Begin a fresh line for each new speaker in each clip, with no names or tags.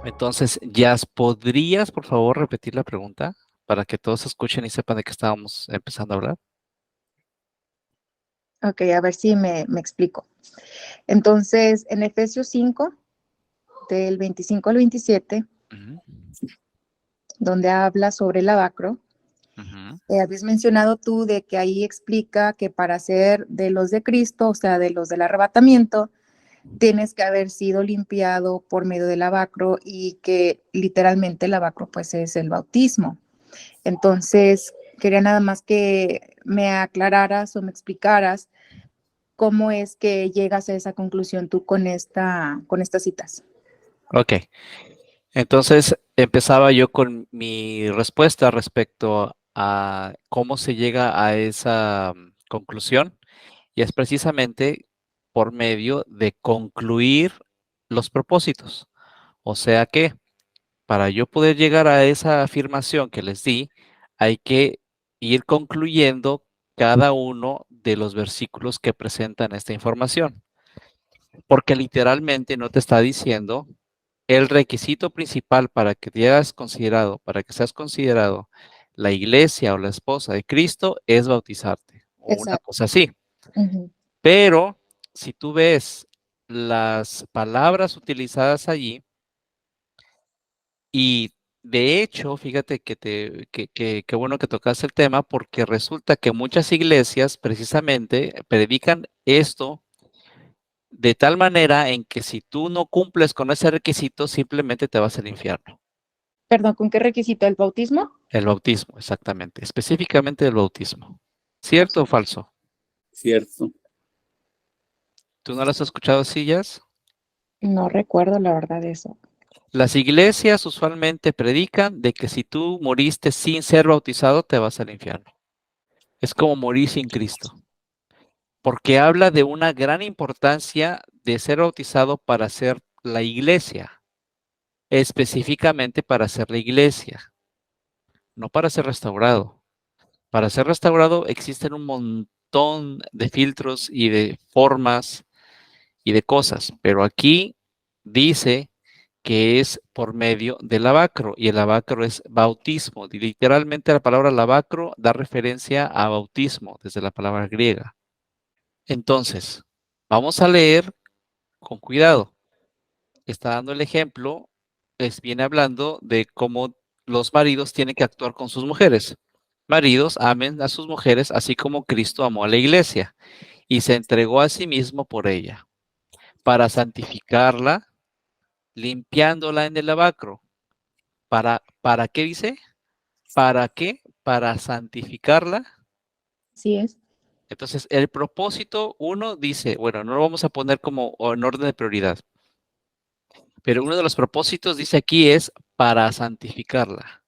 Entonces, Jazz, ¿podrías, por favor, repetir la pregunta para que todos escuchen y sepan de qué estábamos empezando a hablar?
Ok, a ver si me explico. Entonces, en Efesios 5, del 25 al 27,
Ujú,
donde habla sobre el lavacro,
ujú.
habías mencionado tú de que ahí explica que para ser de los de Cristo, o sea, de los del arrebatamiento, tienes que haber sido limpiado por medio del lavacro y que literalmente el lavacro pues es el bautismo. Entonces, quería nada más que me aclararas o me explicaras cómo es que llegas a esa conclusión tú con estas citas.
Ok, entonces empezaba yo con mi respuesta respecto a cómo se llega a esa conclusión, y es precisamente por medio de concluir los propósitos. O sea que para yo poder llegar a esa afirmación que les di, hay que ir concluyendo cada uno de los versículos que presentan esta información, porque literalmente no te está diciendo el requisito principal para que seas considerado la iglesia o la esposa de Cristo es bautizarte o una
Exacto.
cosa así.
Ujú.
Pero si tú ves las palabras utilizadas allí, y de hecho, fíjate que bueno que tocaste el tema, porque resulta que muchas iglesias precisamente predican esto de tal manera en que si tú no cumples con ese requisito, simplemente te vas al infierno.
Perdón, ¿con qué requisito? ¿El bautismo?
El bautismo, exactamente, específicamente el bautismo. ¿Cierto o
Ok.
falso?
Cierto.
¿Tú no las has escuchado así, Jazz?
No recuerdo la verdad de eso.
Las iglesias usualmente predican de que si tú moriste sin ser bautizado, te vas al infierno. Es como morir sin Cristo, porque habla de una gran importancia de ser bautizado para ser la iglesia, específicamente para ser la iglesia, no para ser restaurado. Para ser restaurado existen un montón de filtros y de formas y de cosas, pero aquí dice que es por medio del lavacro, y el lavacro es bautismo. Y literalmente la palabra lavacro da referencia a bautismo desde la palabra griega. Entonces, vamos a leer con cuidado. Está dando el ejemplo, viene hablando de cómo los maridos tienen que actuar con sus mujeres. Maridos, amen a sus mujeres así como Cristo amó a la iglesia y se entregó a sí mismo por ella, para santificarla, limpiándola en el lavacro. ¿Para qué dice? ¿Para qué? Para santificarla.
Así es.
Entonces, el propósito, uno dice, bueno, no lo vamos a poner como en orden de prioridad, pero uno de los propósitos, dice aquí, es para santificarla,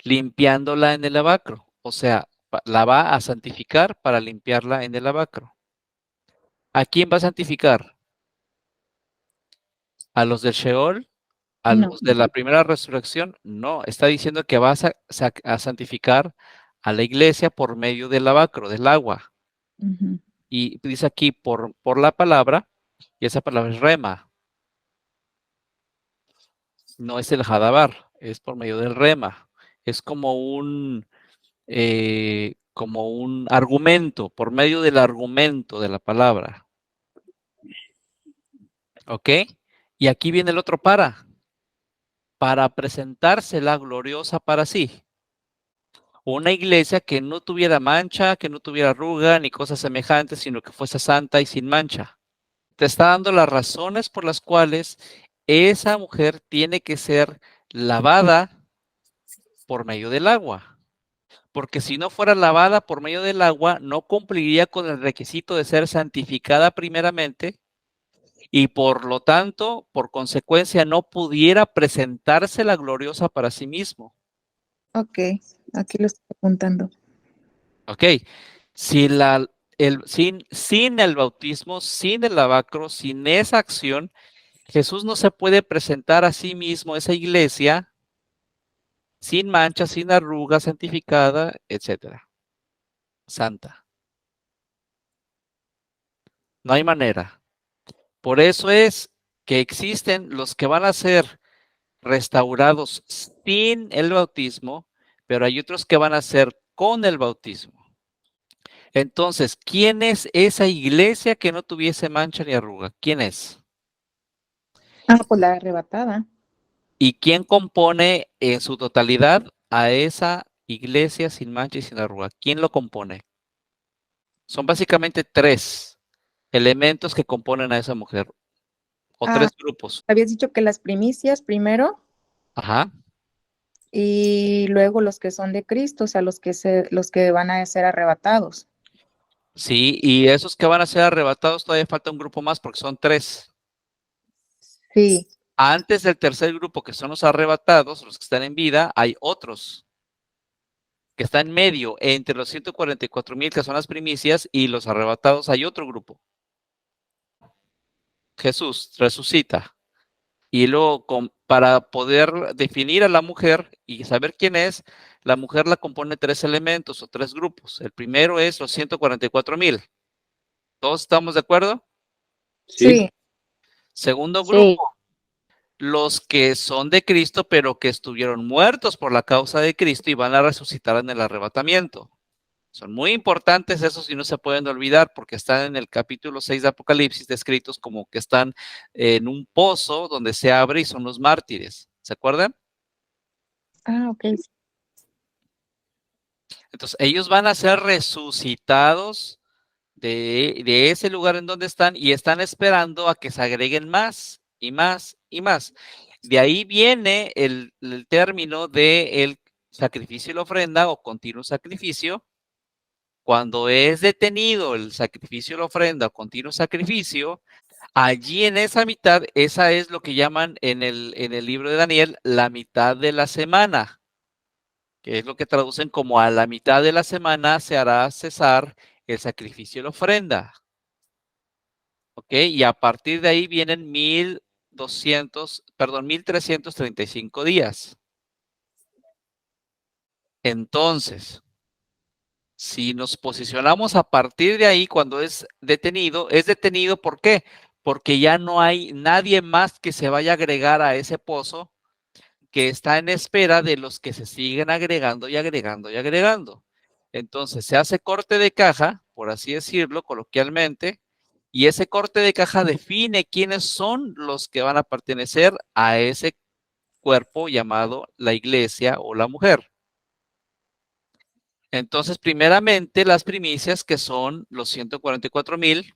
limpiándola en el lavacro. O sea, la va a santificar para limpiarla en el lavacro. ¿A quién va a santificar? ¿A los del Sheol? ¿A
No.
los de la primera resurrección? No, está diciendo que va a santificar a la iglesia por medio del lavacro, del agua.
Ujú.
Y dice aquí por la palabra, y esa palabra es rema, no es el hadabar, es por medio del rema. Es como un argumento, por medio del argumento de la palabra. ¿Ok? Y aquí viene el otro para presentársela gloriosa para sí. Una iglesia que no tuviera mancha, que no tuviera arruga ni cosas semejantes, sino que fuese santa y sin mancha. Te está dando las razones por las cuales esa mujer tiene que ser lavada por medio del agua. Porque si no fuera lavada por medio del agua, no cumpliría con el requisito de ser santificada primeramente y por lo tanto, por consecuencia, no pudiera presentarse la gloriosa para sí mismo.
Ok, aquí lo estoy apuntando.
¿Ok? Si sin el bautismo, sin el lavacro, sin esa acción, Jesús no se puede presentar a sí mismo, esa iglesia, sin mancha, sin arruga, santificada, etcétera. Santa. No hay manera. Por eso es que existen los que van a ser restaurados sin el bautismo, pero hay otros que van a ser con el bautismo. Entonces, ¿quién es esa iglesia que no tuviese mancha ni arruga? ¿Quién es?
Ah, pues la arrebatada.
¿Y quién compone en su totalidad a esa iglesia sin mancha y sin arruga? ¿Quién lo compone? Son básicamente tres elementos que componen a esa mujer, o
Ah,
tres grupos.
habías dicho que las primicias primero
Ajá.
y luego los que son de Cristo, o sea, los que van a ser arrebatados.
Sí, y esos que van a ser arrebatados todavía falta un grupo más porque son tres.
Sí.
Antes del tercer grupo, que son los arrebatados, los que están en vida, hay otros que están en medio, entre los 144,000 que son las primicias y los arrebatados hay otro grupo. Jesús resucita y luego para poder definir a la mujer y saber quién es, la mujer la compone tres elementos o tres grupos. El primero es los 144,000. ¿Todos estamos de acuerdo?
Sí.
Segundo grupo, los que son de Cristo, pero que estuvieron muertos por la causa de Cristo y van a resucitar en el arrebatamiento. Son muy importantes esos y no se pueden olvidar porque están en el capítulo 6 de Apocalipsis descritos como que están en un pozo donde se abre y son los mártires. ¿Se acuerdan?
Ah, ok.
Entonces, ellos van a ser resucitados de ese lugar en donde están y están esperando a que se agreguen más y más y más. De ahí viene el término de el sacrificio y la ofrenda o continuo sacrificio. Cuando es detenido el sacrificio y la ofrenda o continuo sacrificio, allí en esa mitad, esa es lo que llaman en el libro de Daniel la mitad de la semana, que es lo que traducen como a la mitad de la semana se hará cesar el sacrificio y la ofrenda. ¿Ok? Y a partir de ahí vienen 1,335 días. Entonces, si nos posicionamos a partir de ahí, cuando es detenido, ¿por qué? Porque ya no hay nadie más que se vaya a agregar a ese pozo que está en espera de los que se siguen agregando y agregando y agregando. Entonces, se hace corte de caja, por así decirlo, coloquialmente, y ese corte de caja define quiénes son los que van a pertenecer a ese cuerpo llamado la iglesia o la mujer. Entonces, primeramente, las primicias que son los 144,000.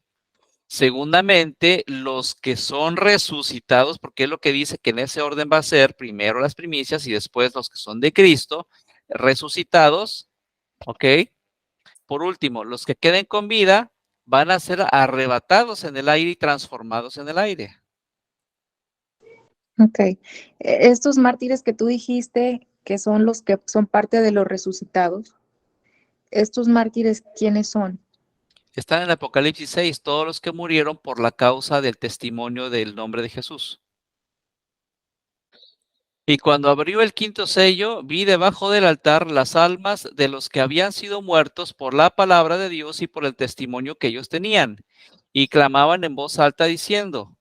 Segundamente, los que son resucitados, porque es lo que dice que en ese orden va a ser primero las primicias y después los que son de Cristo, resucitados, ¿ok? Por último, los que queden con vida van a ser arrebatados en el aire y transformados en el aire.
Ok. Estos mártires que tú dijiste, que son los que son parte de los resucitados, estos mártires, ¿quiénes son?
Están en Apocalipsis 6, todos los que murieron por la causa del testimonio del nombre de Jesús. Y cuando abrió el quinto sello, vi debajo del altar las almas de los que habían sido muertos por la palabra de Dios y por el testimonio que ellos tenían. Y clamaban en voz alta diciendo,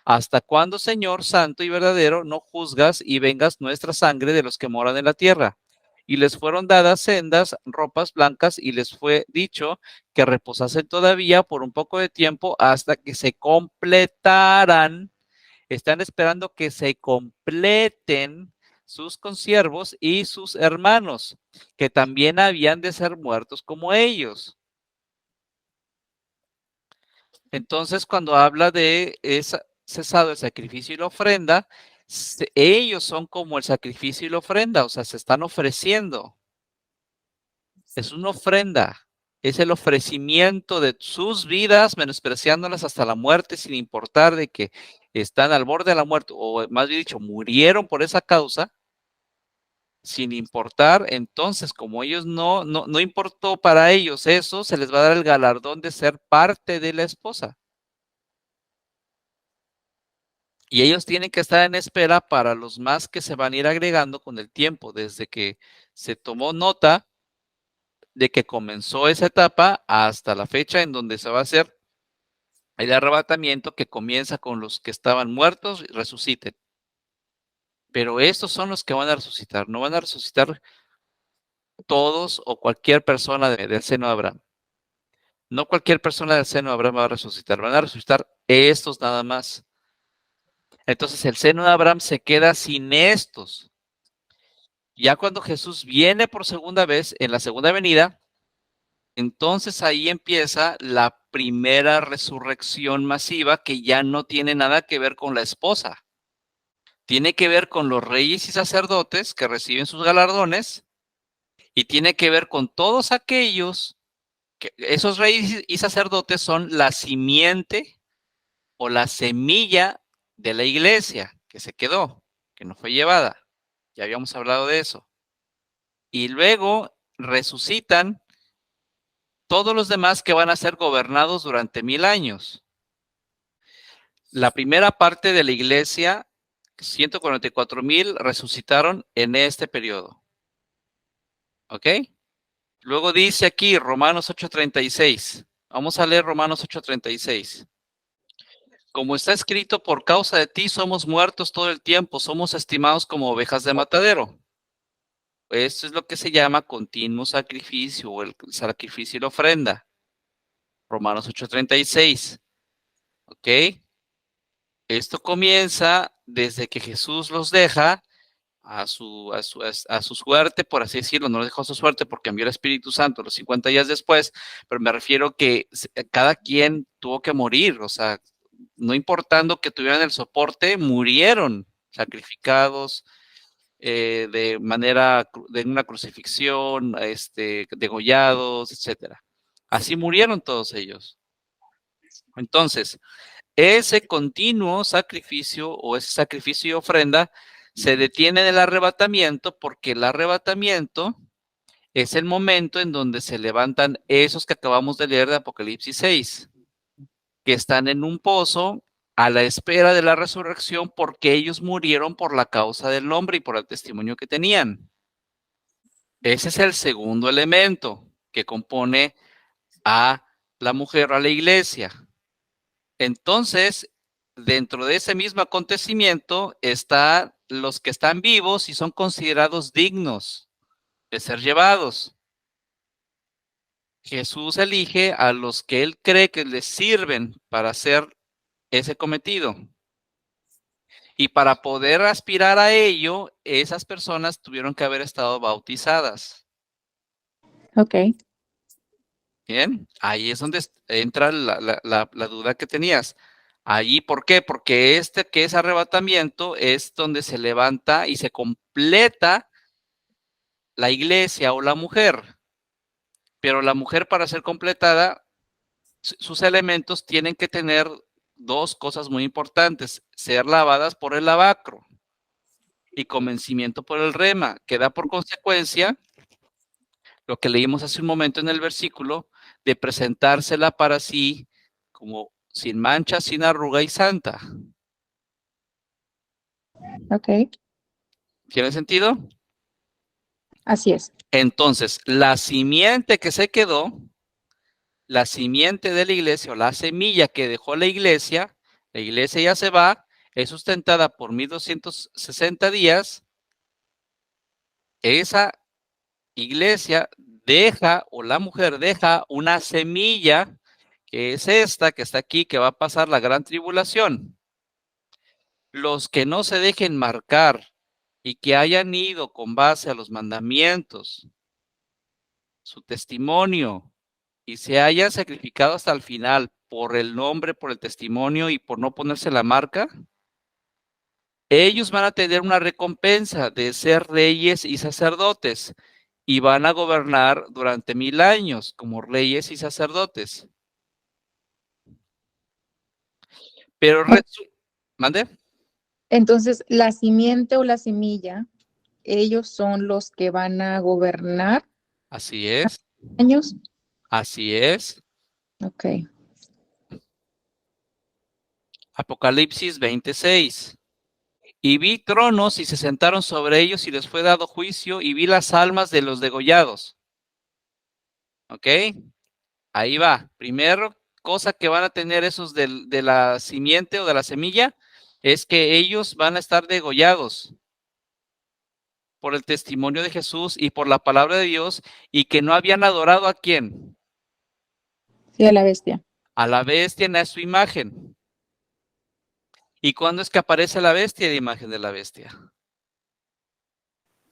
¿hasta cuándo, Señor santo y verdadero, no juzgas y vengas nuestra sangre de los que moran en la tierra? Y les fueron dadas sendas ropas blancas y les fue dicho que reposasen todavía por un poco de tiempo hasta que se completaran. Están esperando que se completen sus consiervos y sus hermanos, que también habían de ser muertos como ellos. Entonces, cuando habla de esa, cesado el sacrificio y la ofrenda, ellos son como el sacrificio y la ofrenda, o sea, se están ofreciendo. Es una ofrenda, es el ofrecimiento de sus vidas, menospreciándolas hasta la muerte, sin importar de que están al borde de la muerte, o más bien dicho, murieron por esa causa, sin importar. Entonces, como ellos no importó para ellos eso, se les va a dar el galardón de ser parte de la esposa. Y ellos tienen que estar en espera para los más que se van a ir agregando con el tiempo, desde que se tomó nota de que comenzó esa etapa hasta la fecha en donde se va a hacer el arrebatamiento, que comienza con los que estaban muertos y resuciten. Pero estos son los que van a resucitar, no van a resucitar todos o cualquier persona del seno de Abraham. No cualquier persona del seno de Abraham va a resucitar, van a resucitar estos nada más. Entonces el seno de Abraham se queda sin estos. Ya cuando Jesús viene por segunda vez, en la segunda venida, entonces ahí empieza la primera resurrección masiva, que ya no tiene nada que ver con la esposa. Tiene que ver con los reyes y sacerdotes que reciben sus galardones, y tiene que ver con todos aquellos que esos reyes y sacerdotes son la simiente o la semilla de la iglesia que se quedó, que no fue llevada. Ya habíamos hablado de eso. Y luego resucitan todos los demás que van a ser gobernados durante 1000 años. La primera parte de la iglesia, 144,000 resucitaron en este periodo. ¿Ok? Luego dice aquí Romanos 8:36. Vamos a leer Romanos 8:36. Como está escrito, por causa de ti somos muertos todo el tiempo, somos estimados como ovejas de matadero. Esto es lo que se llama continuo sacrificio, o el sacrificio y la ofrenda. Romanos 8:36. ¿Ok? Esto comienza desde que Jesús los deja a su suerte, por así decirlo. No los dejó a su suerte porque envió el Espíritu Santo los 50 días después, pero me refiero que cada quien tuvo que morir, o sea, no importando que tuvieran el soporte, murieron sacrificados de una crucifixión, degollados, etcétera. Así murieron todos ellos. Entonces, ese continuo sacrificio o ese sacrificio y ofrenda se detiene en el arrebatamiento, porque el arrebatamiento es el momento en donde se levantan esos que acabamos de leer de Apocalipsis 6, que están en un pozo a la espera de la resurrección, porque ellos murieron por la causa del hombre y por el testimonio que tenían. Ese es el segundo elemento que compone a la mujer, a la iglesia. Entonces, dentro de ese mismo acontecimiento están los que están vivos y son considerados dignos de ser llevados. Jesús elige a los que él cree que les sirven para hacer ese cometido. Y para poder aspirar a ello, esas personas tuvieron que haber estado bautizadas.
Ok,
Bien, ahí es donde entra la duda que tenías. Allí, ¿por qué? Porque que es arrebatamiento, es donde se levanta y se completa la iglesia o la mujer. Pero la mujer, para ser completada, sus elementos tienen que tener dos cosas muy importantes: ser lavadas por el lavacro y convencimiento por el rema, que da por consecuencia lo que leímos hace un momento en el versículo, de presentársela para sí como sin mancha, sin arruga y santa.
ok,
¿Tiene sentido?
así es.
Entonces, la simiente que se quedó, la simiente de la iglesia, o la semilla que dejó la iglesia ya se va, es sustentada por 1260 días. Esa iglesia deja, o la mujer deja, una semilla, que es esta que está aquí, que va a pasar la gran tribulación. Los que no se dejen marcar y que hayan ido con base a los mandamientos, su testimonio, y se hayan sacrificado hasta el final por el nombre, por el testimonio y por no ponerse la marca, ellos van a tener una recompensa de ser reyes y sacerdotes, y van a gobernar durante 1000 años como reyes y sacerdotes. Pero ¿mande?
Entonces, la simiente o la semilla, ellos son los que van a gobernar
Así es,
años.
así es,
Ok,
Apocalipsis 26. Y vi tronos y se sentaron sobre ellos y les fue dado juicio y vi las almas de los degollados. ¿Ok? Ahí va. Primero cosa que van a tener esos de la simiente o de la semilla es que ellos van a estar degollados por el testimonio de Jesús y por la palabra de Dios y que no habían adorado a quién,
Sí, a la bestia.
a la bestia en su imagen. ¿Y cuándo es que aparece la bestia de imagen de la bestia?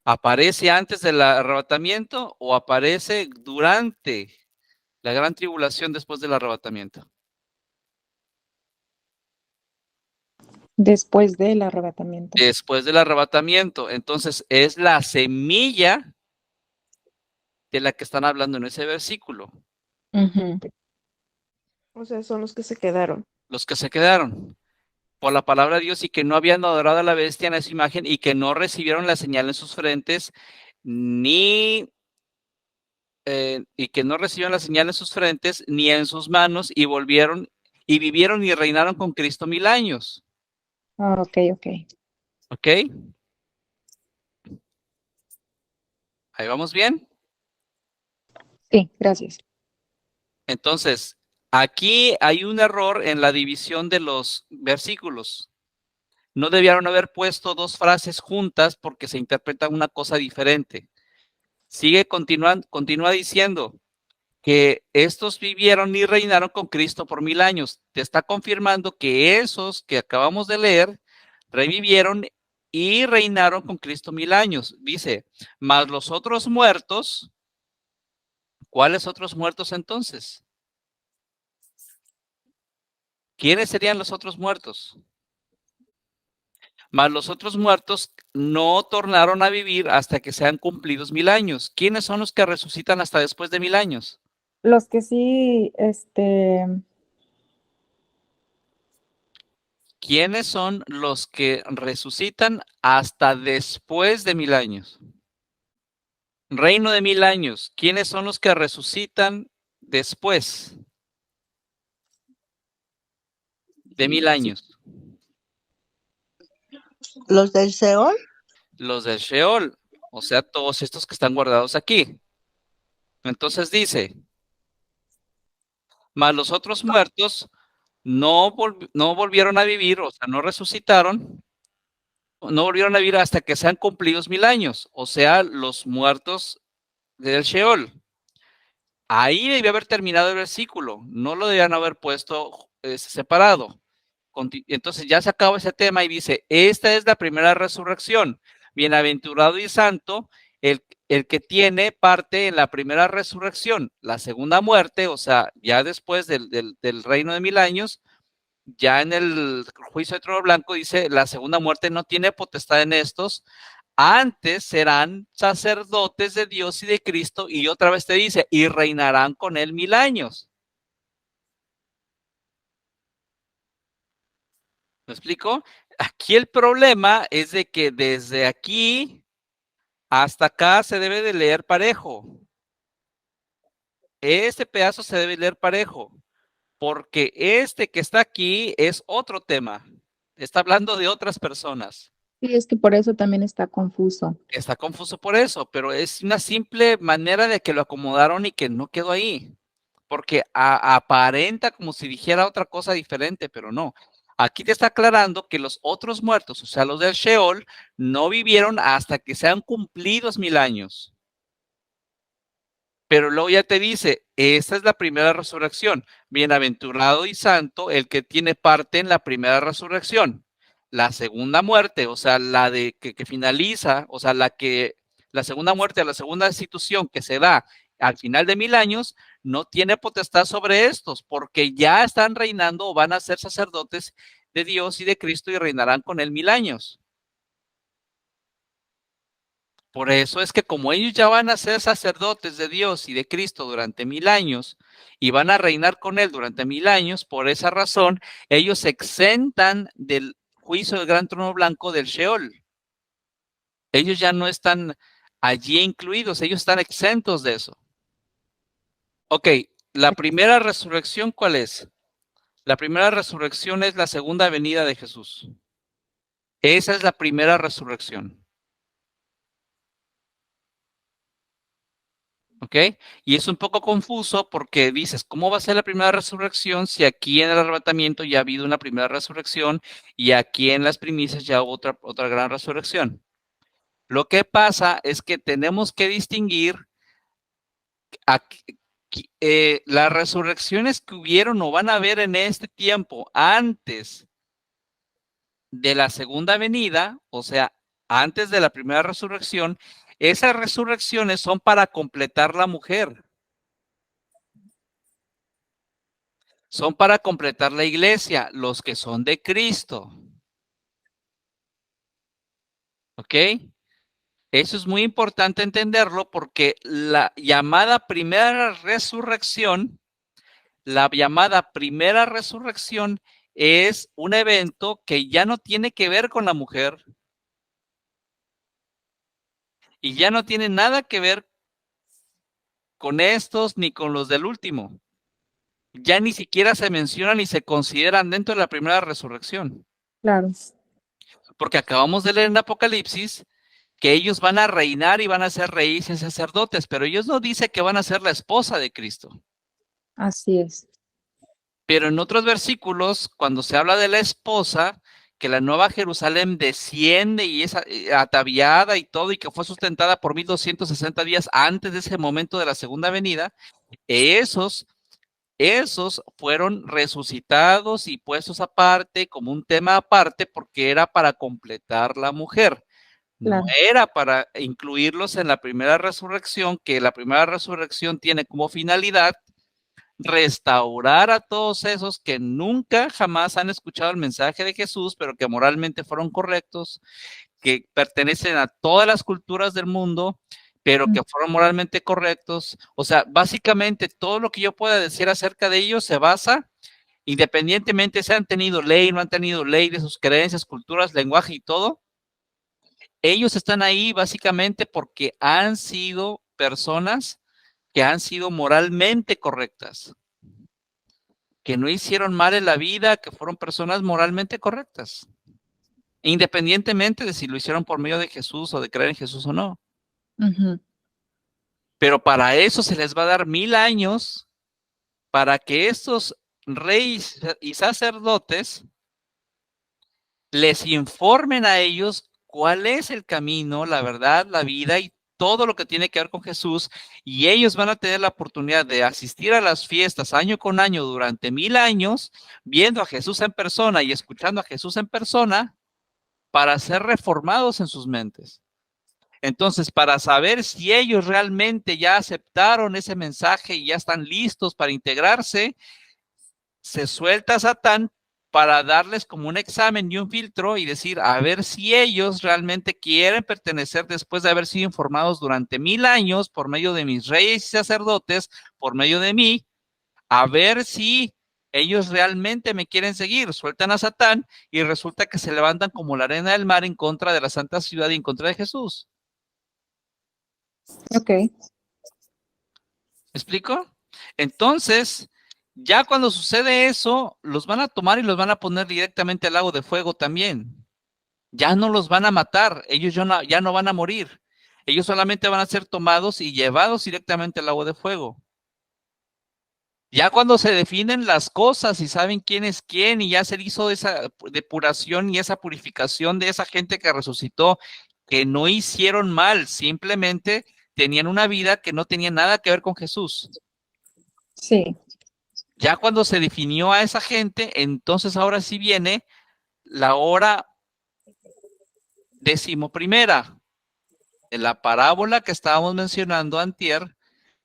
¿Aparece antes del arrebatamiento o aparece durante la gran tribulación después del arrebatamiento?
Después del arrebatamiento.
Después del arrebatamiento. Entonces es la semilla de la que están hablando en ese versículo.
Ujú.
O sea, son los que se quedaron.
Los que se quedaron por la palabra de Dios y que no habían adorado a la bestia en esa imagen y que no recibieron la señal en sus frentes, ni y que no recibieron la señal en sus frentes ni en sus manos y volvieron y vivieron y reinaron con Cristo 1000 años.
Ah, ok, ok.
¿Ok? Ahí vamos bien.
Sí, gracias.
Entonces, aquí hay un error en la división de los versículos. No debieron haber puesto dos frases juntas porque se interpreta una cosa diferente. Continúa diciendo que estos vivieron y reinaron con Cristo por 1000 años. Te está confirmando que esos que acabamos de leer revivieron y reinaron con Cristo 1000 años. Dice, mas los otros muertos, ¿cuáles otros muertos entonces? ¿Quiénes serían los otros muertos? Mas los otros muertos no tornaron a vivir hasta que sean cumplidos 1000 años. ¿Quiénes son los que resucitan hasta después de 1000 años?
Los que sí,
¿Quiénes son los que resucitan hasta después de 1000 años? Reino de 1000 años. ¿Quiénes son los que resucitan después de 1000 años?
Los del Seol.
Los del Sheol, o sea, todos estos que están guardados aquí. Entonces dice, mas los otros muertos no volvieron a vivir, o sea, no resucitaron, no volvieron a vivir hasta que sean cumplidos 1000 años, o sea, los muertos del Sheol. Ahí debió haber terminado el versículo, no lo debían haber puesto separado. Entonces ya se acabó ese tema y dice, esta es la primera resurrección. Bienaventurado y santo el que tiene parte en la primera resurrección. La segunda muerte, o sea, ya después del reino de 1000 años, ya en el juicio de trono blanco dice, la segunda muerte no tiene potestad en estos, antes serán sacerdotes de Dios y de Cristo, y otra vez te dice, y reinarán con él 1000 años. ¿Me explico? Aquí el problema es de que desde aquí hasta acá se debe de leer parejo. Este pedazo se debe leer parejo, porque este que está aquí es otro tema. Está hablando de otras personas.
sí, es que por eso también está confuso.
Está confuso por eso, pero es una simple manera de que lo acomodaron y que no quedó ahí, porque aparenta como si dijera otra cosa diferente, pero no. Aquí te está aclarando que los otros muertos, o sea, los del Sheol, no vivieron hasta que sean cumplidos 1000 años. Pero luego ya te dice, esta es la primera resurrección. Bienaventurado y santo el que tiene parte en la primera resurrección. La segunda muerte, o sea, la de que finaliza, o sea, la segunda muerte, la segunda institución que se da al final de 1000 años, no tiene potestad sobre estos, porque ya están reinando o van a ser sacerdotes de Dios y de Cristo y reinarán con él 1000 años. Por eso es que como ellos ya van a ser sacerdotes de Dios y de Cristo durante 1000 años y van a reinar con Él durante 1000 años, por esa razón ellos se exentan del juicio del gran trono blanco del Sheol. Ellos ya no están allí incluidos, ellos están exentos de eso. Ok, la primera resurrección, ¿cuál es? La primera resurrección es la segunda venida de Jesús. Esa es la primera resurrección. ¿Ok? Y es un poco confuso porque dices, ¿cómo va a ser la primera resurrección si aquí en el arrebatamiento ya ha habido una primera resurrección y aquí en las primicias ya hubo otra gran resurrección? Lo que pasa es que tenemos que distinguir las resurrecciones que hubieron o van a haber en este tiempo antes de la segunda venida, o sea, antes de la primera resurrección. Esas resurrecciones son para completar la mujer. Son para completar la iglesia, los que son de Cristo. ¿Ok? Eso es muy importante entenderlo porque la llamada primera resurrección es un evento que ya no tiene que ver con la mujer y ya no tiene nada que ver con estos ni con los del último. Ya ni siquiera se mencionan ni se consideran dentro de la primera resurrección.
Claro.
Porque acabamos de leer en Apocalipsis que ellos van a reinar y van a ser reyes y sacerdotes, pero ellos no dicen que van a ser la esposa de Cristo.
Así es.
Pero en otros versículos, cuando se habla de la esposa, que la nueva Jerusalén desciende y es ataviada y todo, y que fue sustentada por 1260 días antes de ese momento de la segunda venida, esos fueron resucitados y puestos aparte como un tema aparte porque era para completar la mujer. No
Claro.
era para incluirlos en la primera resurrección, que la primera resurrección tiene como finalidad restaurar a todos esos que nunca jamás han escuchado el mensaje de Jesús, pero que moralmente fueron correctos, que pertenecen a todas las culturas del mundo, pero que fueron moralmente correctos. O sea, básicamente todo lo que yo pueda decir acerca de ellos se basa, independientemente si han tenido ley, no han tenido ley, de sus creencias, culturas, lenguaje y todo. Ellos están ahí básicamente porque han sido personas que han sido moralmente correctas, que no hicieron mal en la vida, que fueron personas moralmente correctas, independientemente de si lo hicieron por medio de Jesús o de creer en Jesús o no.
Ujú.
Pero para eso se les va a dar 1000 años para que estos reyes y sacerdotes les informen a ellos cuál es el camino, la verdad, la vida y todo lo que tiene que ver con Jesús, y ellos van a tener la oportunidad de asistir a las fiestas año con año durante 1000 años, viendo a Jesús en persona y escuchando a Jesús en persona para ser reformados en sus mentes. Entonces, para saber si ellos realmente ya aceptaron ese mensaje y ya están listos para integrarse, se suelta a Satán para darles como un examen y un filtro y decir, a ver si ellos realmente quieren pertenecer después de haber sido informados durante 1000 años por medio de mis reyes y sacerdotes, por medio de mí, a ver si ellos realmente me quieren seguir. Sueltan a Satán y resulta que se levantan como la arena del mar en contra de la santa ciudad y en contra de Jesús.
Ok.
¿Me explico? Entonces, ya cuando sucede eso, los van a tomar y los van a poner directamente al lago de fuego también. Ya no los van a matar, ellos ya no van a morir. Ellos solamente van a ser tomados y llevados directamente al lago de fuego. Ya cuando se definen las cosas y saben quién es quién y ya se hizo esa depuración y esa purificación de esa gente que resucitó, que no hicieron mal, simplemente tenían una vida que no tenía nada que ver con Jesús.
Sí.
Ya cuando se definió a esa gente, entonces ahora sí viene la hora 11ª, en la parábola que estábamos mencionando antier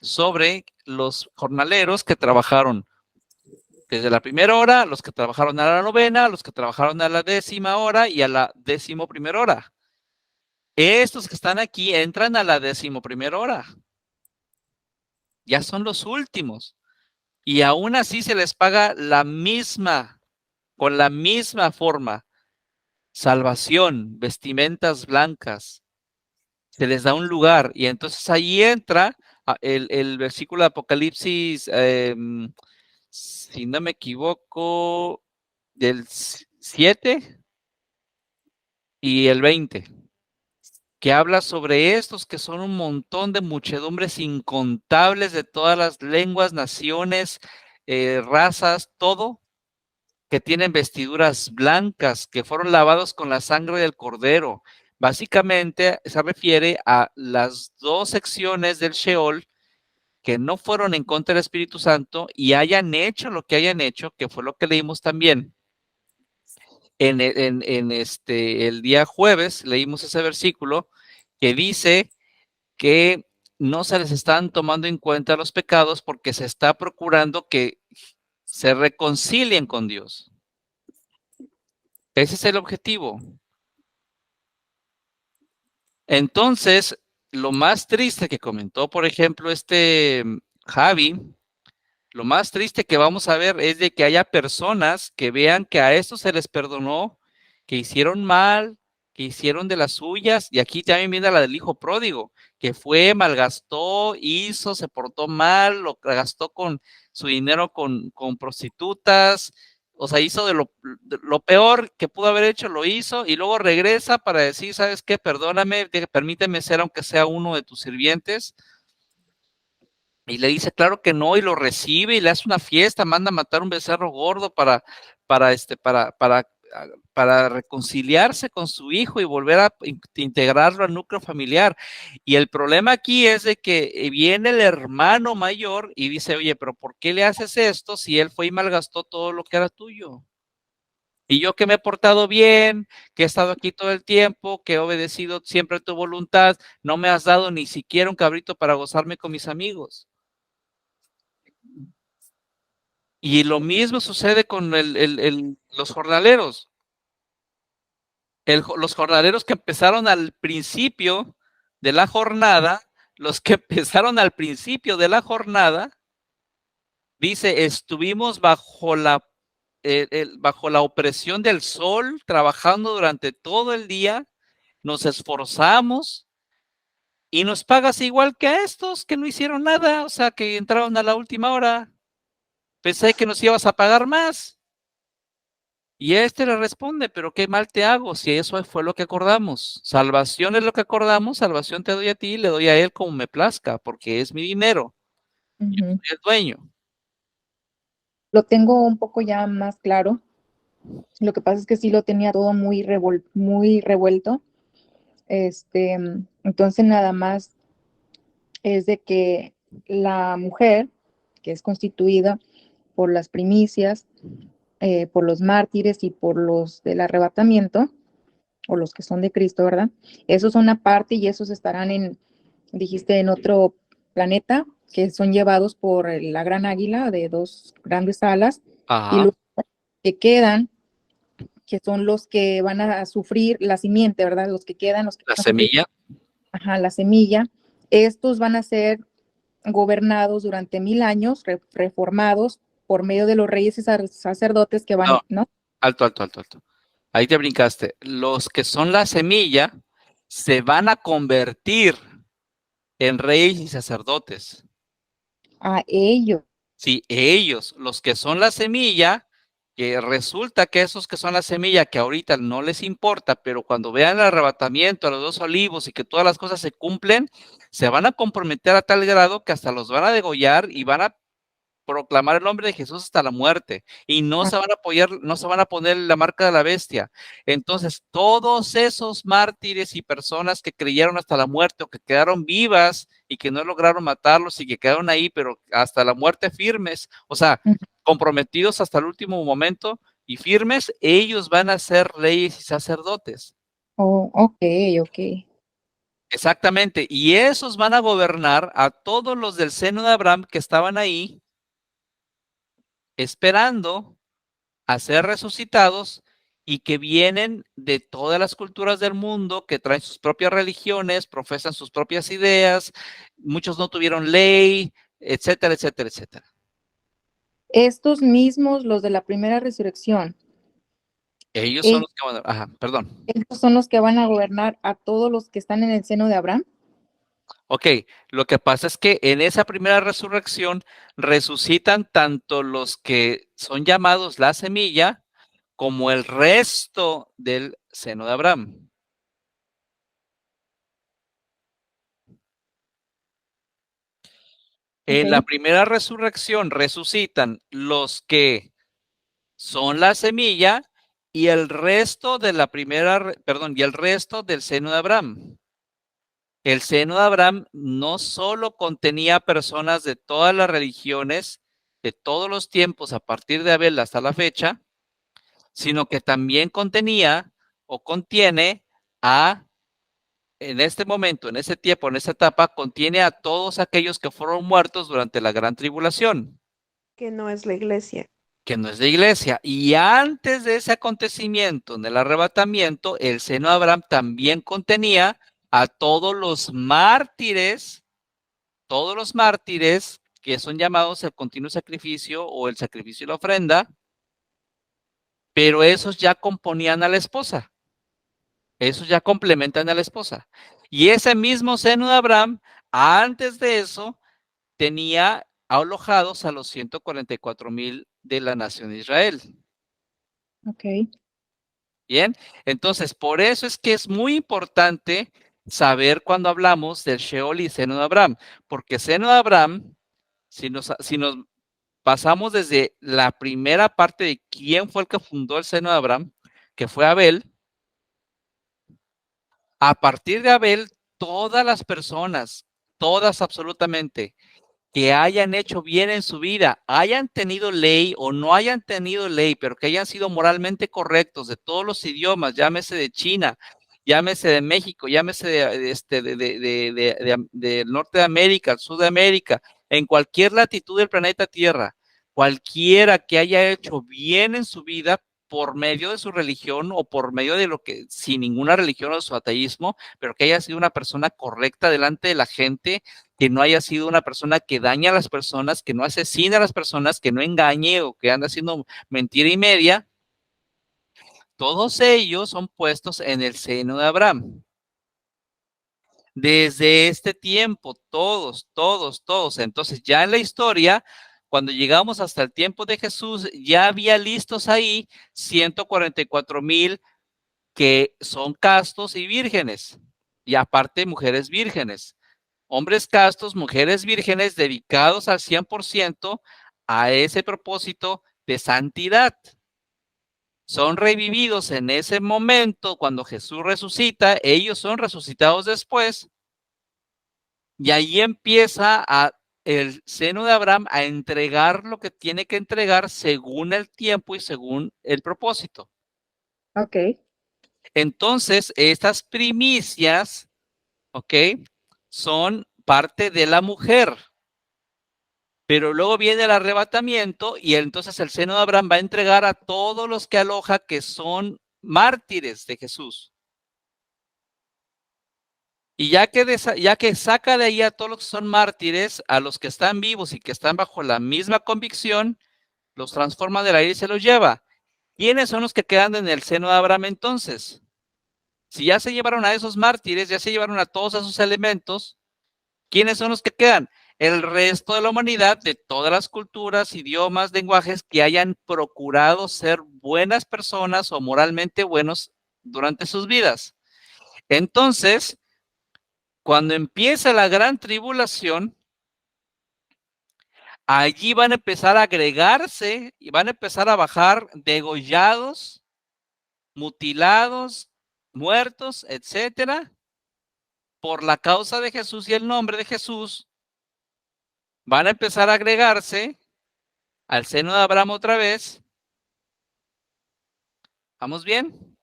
sobre los jornaleros que trabajaron desde la primera hora, los que trabajaron a la novena, los que trabajaron a la 10ª hora y a la 11ª hora. Estos que están aquí entran a la 11ª hora. Ya son los últimos. Y aún así se les paga con la misma forma. Salvación, vestimentas blancas, se les da un lugar y entonces ahí entra el versículo de Apocalipsis si no me equivoco, del 7 y el 20, que habla sobre estos que son un montón de muchedumbres incontables de todas las lenguas, naciones, razas, todo, que tienen vestiduras blancas, que fueron lavados con la sangre del cordero. Básicamente se refiere a las dos secciones del Sheol que no fueron en contra del Espíritu Santo y hayan hecho lo que hayan hecho, que fue lo que leímos también el día jueves, leímos ese versículo que dice que no se les están tomando en cuenta los pecados porque se está procurando que se reconcilien con Dios. Ese es el objetivo. Entonces, lo más triste que comentó, por ejemplo, Javi, lo más triste que vamos a ver es de que haya personas que vean que a estos se les perdonó, que hicieron mal, que hicieron de las suyas, y aquí también viene la del hijo pródigo, que fue, malgastó, hizo, se portó mal, lo gastó con su dinero con prostitutas, o sea, hizo de lo peor que pudo haber hecho, lo hizo, y luego regresa para decir, ¿sabes qué? Perdóname, permíteme ser aunque sea uno de tus sirvientes. Y le dice, claro que no, y lo recibe y le hace una fiesta, manda a matar un becerro gordo para, para reconciliarse con su hijo y volver a integrarlo al núcleo familiar. Y el problema aquí es de que viene el hermano mayor y dice, oye, pero ¿por qué le haces esto si él fue y malgastó todo lo que era tuyo? Y yo que me he portado bien, que he estado aquí todo el tiempo, que he obedecido siempre tu voluntad, no me has dado ni siquiera un cabrito para gozarme con mis amigos. Y lo mismo sucede con los jornaleros. Los jornaleros que empezaron al principio de la jornada, los que empezaron al principio de la jornada, dice, estuvimos bajo la opresión del sol, trabajando durante todo el día, nos esforzamos y nos pagas igual que a estos que no hicieron nada, o sea, que entraron a la última hora. Pensé que nos ibas a pagar más. Y le responde, pero qué mal te hago si eso fue lo que acordamos. Salvación es lo que acordamos, salvación te doy a ti, le doy a él como me plazca, porque es mi dinero, yo
Ujú.
soy el dueño.
Lo tengo un poco ya más claro. Lo que pasa es que sí lo tenía todo muy revuelto. Entonces nada más es de que la mujer, que es constituida por las primicias, por los mártires y por los del arrebatamiento, o los que son de Cristo, ¿verdad? Esos son aparte y esos estarán dijiste, en otro planeta, que son llevados por la gran águila de dos grandes alas, y
Ajá,
los que quedan, que son los que van a sufrir la simiente, ¿verdad? Los que quedan, los que
la
van a sufrir,
semilla.
ajá, la semilla, estos van a ser gobernados durante 1000 años, reformados por medio de los reyes y sacerdotes que
No,
van, ¿no?
alto, alto, alto, alto. Ahí te brincaste. Los que son la semilla se van a convertir en reyes y sacerdotes.
A ellos.
Sí, ellos, los que son la semilla, que resulta que esos que son la semilla, que ahorita no les importa, pero cuando vean el arrebatamiento a los dos olivos y que todas las cosas se cumplen, se van a comprometer a tal grado que hasta los van a degollar y van a proclamar el nombre de Jesús hasta la muerte y no se van a apoyar, no se van a poner la marca de la bestia. Entonces, todos esos mártires y personas que creyeron hasta la muerte o que quedaron vivas y que no lograron matarlos y que quedaron ahí, pero hasta la muerte firmes, o sea, comprometidos hasta el último momento y firmes, ellos van a ser reyes y sacerdotes.
Oh, ok, ok.
Exactamente, y esos van a gobernar a todos los del seno de Abraham que estaban ahí esperando a ser resucitados y que vienen de todas las culturas del mundo, que traen sus propias religiones, profesan sus propias ideas, muchos no tuvieron ley, etcétera, etcétera, etcétera.
Estos mismos, los de la primera resurrección,
Ellos son
ellos,
los que van a, ajá, perdón.
ellos son los que van a gobernar a todos los que están en el seno de Abraham.
Ok, lo que pasa es que en esa primera resurrección resucitan tanto los que son llamados la semilla como el resto del seno de Abraham. En la
Ok.
primera resurrección resucitan los que son la semilla y el resto de la primera, perdón, y el resto del seno de Abraham. El seno de Abraham no solo contenía personas de todas las religiones, de todos los tiempos a partir de Abel hasta la fecha, sino que también contenía o contiene a, en este momento, en ese tiempo, en esa etapa, contiene a todos aquellos que fueron muertos durante la gran tribulación,
Que no es la iglesia.
que no es de iglesia. Y antes de ese acontecimiento, en el arrebatamiento, el seno de Abraham también contenía a todos los mártires que son llamados el continuo sacrificio o el sacrificio y la ofrenda, pero esos ya componían a la esposa, esos ya complementan a la esposa. Y ese mismo seno de Abraham, antes de eso, tenía alojados a los 144,000 de la nación de Israel.
Ok.
Bien, entonces por eso es que es muy importante saber cuando hablamos del Sheol y seno de Abraham, porque seno de Abraham, si nos pasamos desde la primera parte de quién fue el que fundó el seno de Abraham, que fue Abel. A partir de Abel, todas las personas, todas absolutamente, que hayan hecho bien en su vida, hayan tenido ley o no hayan tenido ley, pero que hayan sido moralmente correctos de todos los idiomas, llámese de China, llámese de México, llámese del norte de América, el sur de América, en cualquier latitud del planeta Tierra, cualquiera que haya hecho bien en su vida por medio de su religión o por medio de lo que, sin ninguna religión o su ateísmo, pero que haya sido una persona correcta delante de la gente, que no haya sido una persona que daña a las personas, que no asesina a las personas, que no engañe o que anda haciendo mentira y media, todos ellos son puestos en el seno de Abraham. Desde este tiempo, todos, todos, todos. Entonces ya en la historia, cuando llegamos hasta el tiempo de Jesús, ya había listos ahí 144,000 que son castos y vírgenes, y aparte mujeres vírgenes. Hombres castos, mujeres vírgenes, dedicados al 100% a ese propósito de santidad. Son revividos en ese momento cuando Jesús resucita, ellos son resucitados después, y ahí empieza el seno de Abraham a entregar lo que tiene que entregar según el tiempo y según el propósito.
Ok.
Entonces, estas primicias, ¿ok? Son parte de la mujer. Pero luego viene el arrebatamiento y entonces el seno de Abraham va a entregar a todos los que aloja que son mártires de Jesús. Y ya que saca de ahí a todos los que son mártires, a los que están vivos y que están bajo la misma convicción, los transforma del aire y se los lleva. ¿Quiénes son los que quedan en el seno de Abraham entonces? Si ya se llevaron a esos mártires, ya se llevaron a todos esos elementos, ¿quiénes son los que quedan? El resto de la humanidad, de todas las culturas, idiomas, lenguajes que hayan procurado ser buenas personas o moralmente buenos durante sus vidas. Entonces, cuando empieza la gran tribulación, allí van a empezar a agregarse y van a empezar a bajar degollados, mutilados, muertos, etcétera, por la causa de Jesús y el nombre de Jesús. Van a empezar a agregarse al seno de Abraham otra vez. ¿Vamos bien?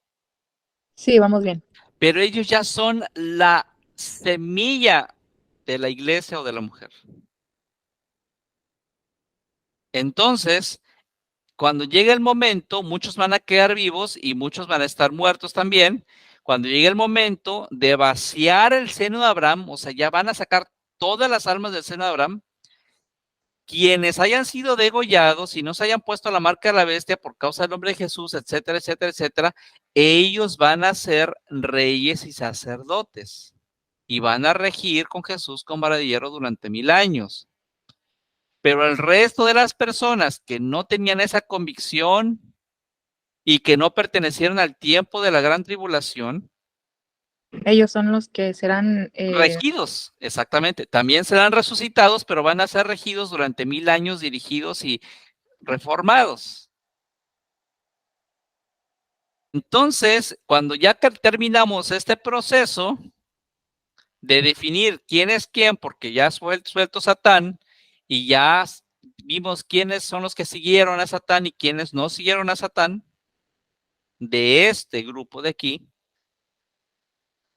Sí, vamos bien.
Pero ellos ya son la semilla de la iglesia o de la mujer. Entonces, cuando llegue el momento, muchos van a quedar vivos y muchos van a estar muertos también. Cuando llegue el momento de vaciar el seno de Abraham, o sea, ya van a sacar todas las almas del seno de Abraham, quienes hayan sido degollados y no se hayan puesto la marca de la bestia por causa del nombre de Jesús, etcétera, etcétera, etcétera, ellos van a ser reyes y sacerdotes. y van a regir con Jesús con vara de hierro durante 1000 años. Pero el resto de las personas que no tenían esa convicción y que no pertenecieron al tiempo de la gran tribulación,
Ellos son los que serán
regidos, exactamente. También serán resucitados, pero van a ser regidos durante 1000 años, dirigidos y reformados. Entonces, cuando ya terminamos este proceso de definir quién es quién, porque ya suelto Satán y ya vimos quiénes son los que siguieron a Satán y quiénes no siguieron a Satán, de este grupo de aquí,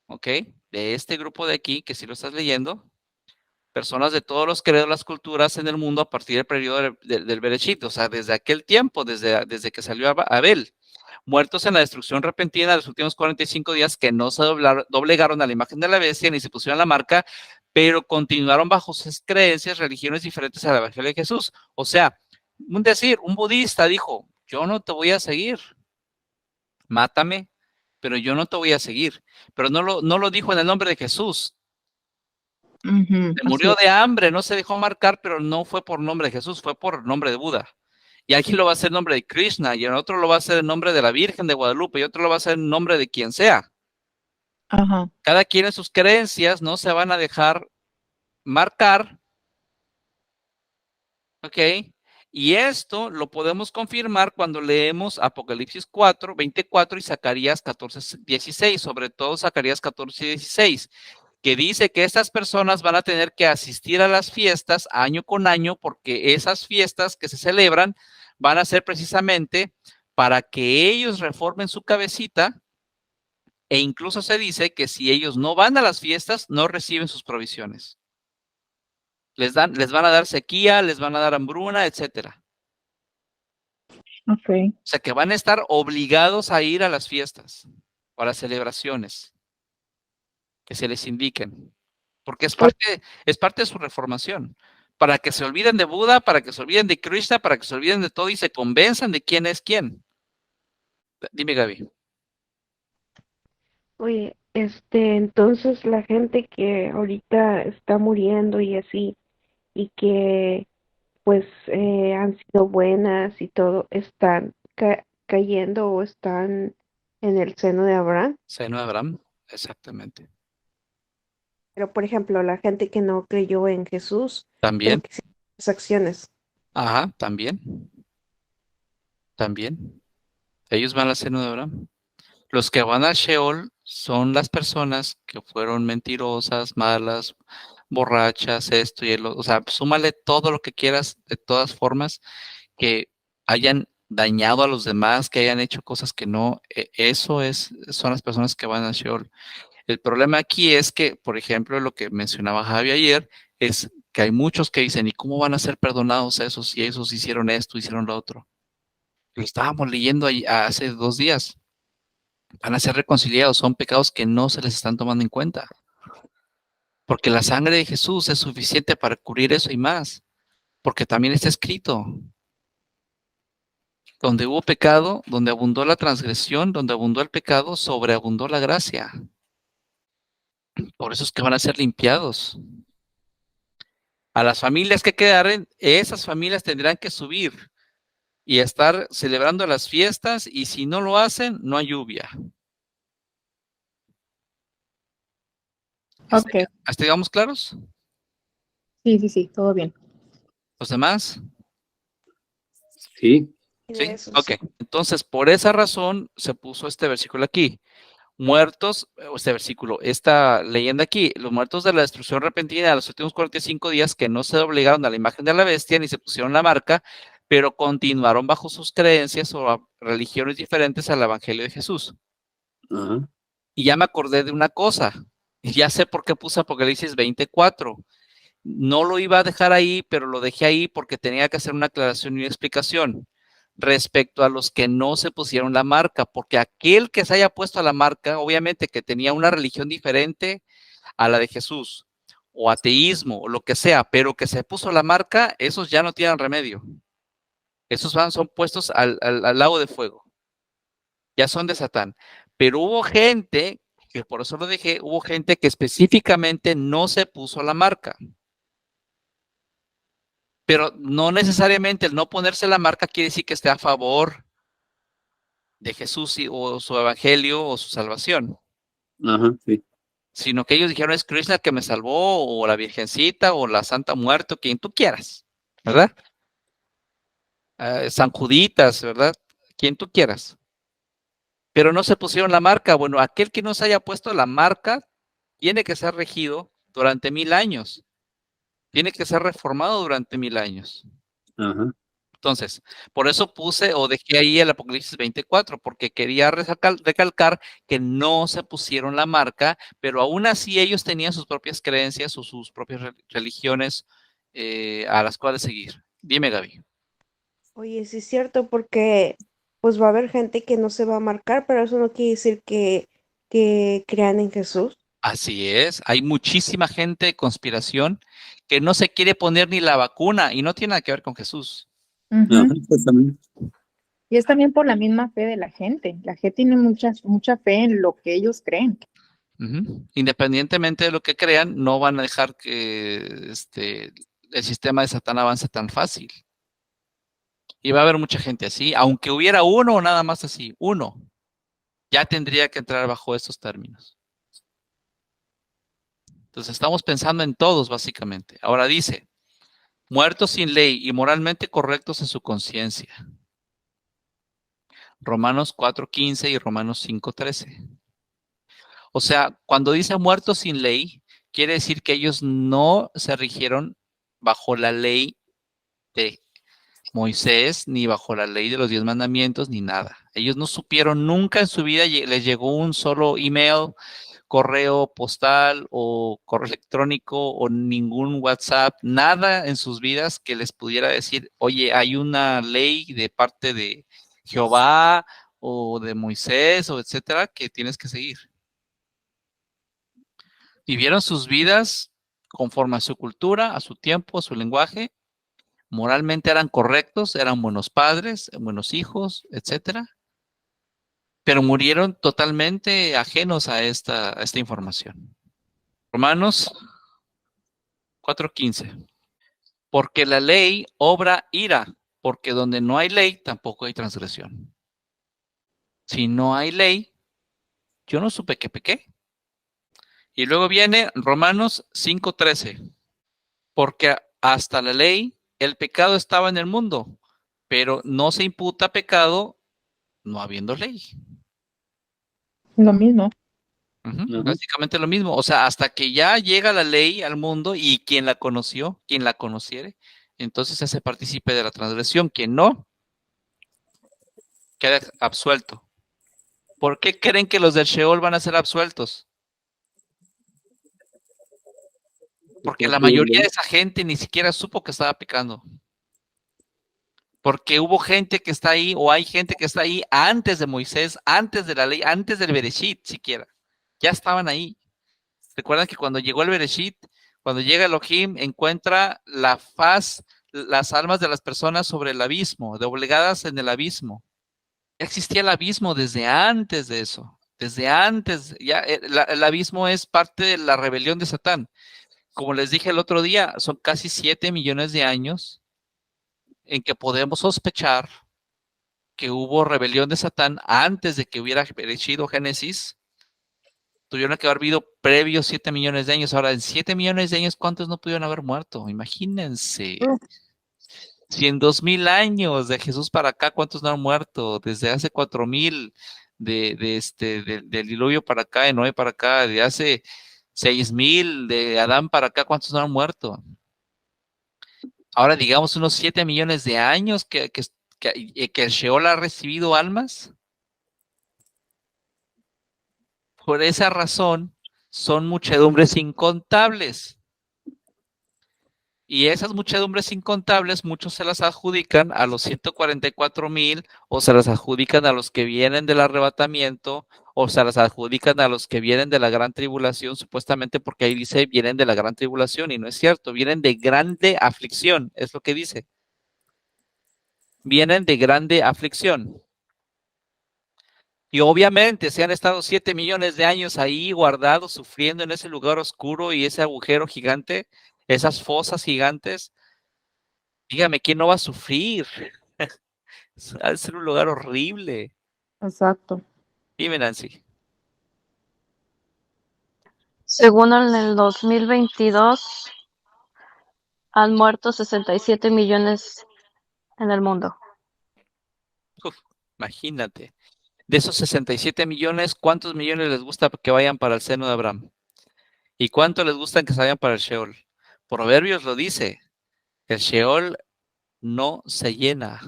¿ok? De este grupo de aquí, que si lo estás leyendo, personas de todos los credos, las culturas en el mundo a partir del periodo del Bereshit, o sea, desde aquel tiempo, desde que salió Abel, muertos en la destrucción repentina de los últimos 45 días, que no se doblegaron a la imagen de la bestia ni se pusieron la marca, pero continuaron bajo sus creencias, religiones diferentes al Evangelio de Jesús. O sea, un budista dijo, yo no te voy a seguir, mátame, pero yo no te voy a seguir. Pero no lo dijo en el nombre de Jesús. Se murió de hambre, no se dejó marcar, pero no fue por nombre de Jesús, fue por nombre de Buda. Y alguien lo va a hacer en nombre de Krishna, y el otro lo va a hacer en nombre de la Virgen de Guadalupe, y otro lo va a hacer en nombre de quien sea.
Ajá.
Cada quien en sus creencias no se van a dejar marcar, ¿ok? Y esto lo podemos confirmar cuando leemos Apocalipsis 4, 24 y Zacarías 14, 16, sobre todo Zacarías 14, 16, que dice que estas personas van a tener que asistir a las fiestas año con año, porque esas fiestas que se celebran van a ser precisamente para que ellos reformen su cabecita, e incluso se dice que si ellos no van a las fiestas, no reciben sus provisiones. Les van a dar sequía, les van a dar hambruna, etcétera.
Okay.
O sea que van a estar obligados a ir a las fiestas o a las celebraciones que se les indiquen, porque es parte de su reformación, para que se olviden de Buda, para que se olviden de Krishna, para que se olviden de todo y se convenzan de quién es quién. Dime, Gaby.
Oye, entonces la gente que ahorita está muriendo y así, y que pues han sido buenas y todo, están cayendo o están en el seno de Abraham.
Seno de Abraham, exactamente.
Pero por ejemplo, la gente que no creyó en Jesús, pero
También,
que hicieron las acciones.
ajá, también. Ellos van al seno de Abraham. Los que van al Sheol son las personas que fueron mentirosas, malas, borrachas, esto y el otro. O sea, súmale todo lo que quieras, de todas formas, que hayan dañado a los demás, que hayan hecho cosas que no. Son las personas que van al Sheol. El problema aquí es que, por ejemplo, lo que mencionaba Javi ayer, es que hay muchos que dicen, ¿y cómo van a ser perdonados esos si esos hicieron esto, hicieron lo otro? Lo estábamos leyendo hace 2 días. Van a ser reconciliados, son pecados que no se les están tomando en cuenta. Porque la sangre de Jesús es suficiente para cubrir eso y más. Porque también está escrito, donde hubo pecado, donde abundó la transgresión, donde abundó el pecado, sobreabundó la gracia. Por eso es que van a ser limpiados. A las familias que quedaren, esas familias tendrán que subir y estar celebrando las fiestas, y si no lo hacen, no hay lluvia.
Ok.
¿Hasta llegamos claros?
Sí, todo bien.
¿Los demás?
Sí,
Sí,
Eso
ok.
sí.
Entonces, por esa razón se puso este versículo aquí. Muertos, este versículo, esta leyenda aquí, los muertos de la destrucción repentina de los últimos 45 días, que no se obligaron a la imagen de la bestia ni se pusieron la marca, pero continuaron bajo sus creencias o religiones diferentes al Evangelio de Jesús.
ajá.
Y ya me acordé de una cosa, y ya sé por qué puse Apocalipsis 24. No lo iba a dejar ahí, pero lo dejé ahí porque tenía que hacer una aclaración y una explicación respecto a los que no se pusieron la marca, porque aquel que se haya puesto la marca, obviamente que tenía una religión diferente a la de Jesús, o ateísmo, o lo que sea, pero que se puso la marca, esos ya no tienen remedio. Esos son puestos al lago de fuego. Ya son de Satán. Pero hubo gente que por eso lo dije, hubo gente que específicamente no se puso la marca. Pero no necesariamente el no ponerse la marca quiere decir que esté a favor de Jesús o su evangelio o su salvación.
Ajá, sí.
Sino que ellos dijeron, es Krishna el que me salvó, o la Virgencita, o la Santa Muerte, o quien tú quieras, ¿verdad? San Juditas, ¿verdad? Quien tú quieras. Pero no se pusieron la marca. Bueno, aquel que no se haya puesto la marca tiene que ser regido durante 1000 años. Tiene que ser reformado durante 1000 años.
Ajá.
Entonces, por eso puse o dejé ahí el Apocalipsis 24, porque quería recalcar que no se pusieron la marca, pero aún así ellos tenían sus propias creencias o sus propias religiones a las cuales seguir. Dime, Gaby.
Oye, sí es cierto, porque pues va a haber gente que no se va a marcar, pero eso no quiere decir que crean en Jesús.
Así es, hay muchísima gente de conspiración que no se quiere poner ni la vacuna y no tiene nada que ver con Jesús.
Ajá, exactamente.
Y es también por la misma fe de la gente. La gente tiene mucha fe en lo que ellos creen.
Independientemente de lo que crean, no van a dejar que el sistema de Satán avance tan fácil. Y va a haber mucha gente así, aunque hubiera uno o nada más así, uno, ya tendría que entrar bajo estos términos. Entonces estamos pensando en todos básicamente. Ahora dice, muertos sin ley y moralmente correctos en su conciencia. Romanos 4:15 y Romanos 5:13. O sea, cuando dice muertos sin ley, quiere decir que ellos no se rigieron bajo la ley de Moisés, ni bajo la ley de los 10 mandamientos, ni nada. Ellos no supieron nunca en su vida, les llegó un solo email, correo postal o correo electrónico o ningún WhatsApp, nada en sus vidas que les pudiera decir, oye, hay una ley de parte de Jehová o de Moisés o etcétera que tienes que seguir. Vivieron sus vidas conforme a su cultura, a su tiempo, a su lenguaje. Moralmente eran correctos, eran buenos padres, buenos hijos, etcétera. Pero murieron totalmente ajenos a esta información. Romanos 4:15. Porque la ley obra ira, porque donde no hay ley, tampoco hay transgresión. Si no hay ley, yo no supe que pequé. Y luego viene Romanos 5:13. Porque hasta la ley, el pecado estaba en el mundo, pero no se imputa pecado no habiendo ley.
Lo mismo.
Básicamente lo mismo. O sea, hasta que ya llega la ley al mundo y quien la conoció, quien la conociere, entonces se hace partícipe de la transgresión. Quien no, queda absuelto. ¿Por qué creen que los del Sheol van a ser absueltos? Porque la mayoría de esa gente ni siquiera supo que estaba pecando. Porque hubo gente que está ahí, o hay gente que está ahí antes de Moisés, antes de la ley, antes del Bereshit siquiera. Ya estaban ahí. Recuerdan que cuando llegó el Bereshit, cuando llega Elohim, encuentra la faz, las almas de las personas sobre el abismo, doblegadas en el abismo. Ya existía el abismo desde antes de eso. Desde antes, ya el abismo es parte de la rebelión de Satán. Como les dije el otro día, son casi 7 millones de años en que podemos sospechar que hubo rebelión de Satán antes de que hubiera Bereshit o Génesis. Tuvieron que haber vivido previos 7 millones de años. Ahora, en 7 millones de años, ¿cuántos no pudieron haber muerto? Imagínense. Si en 2000 años de Jesús para acá, ¿cuántos no han muerto? Desde hace 4000, del diluvio para acá, de Noé para acá, de hace 6000, de Adán para acá, ¿cuántos no han muerto? Ahora, digamos, unos 7 millones de años que el Sheol ha recibido almas. Por esa razón, son muchedumbres incontables. Y esas muchedumbres incontables, muchos se las adjudican a los 144,000, o se las adjudican a los que vienen del arrebatamiento, o se las adjudican a los que vienen de la gran tribulación, supuestamente porque ahí dice vienen de la gran tribulación, y no es cierto, vienen de grande aflicción, es lo que dice. Vienen de grande aflicción. Y obviamente, se han estado 7 millones de años ahí guardados, sufriendo en ese lugar oscuro y ese agujero gigante, esas fosas gigantes. Dígame, ¿quién no va a sufrir? Ha de ser un lugar horrible.
Exacto.
Dime, Nancy.
Según en el 2022, han muerto 67 millones en el mundo.
Uf, imagínate. De esos 67 millones, ¿cuántos millones les gusta que vayan para el seno de Abraham? ¿Y cuánto les gusta que se vayan para el Sheol? Proverbios lo dice, el Sheol no se llena.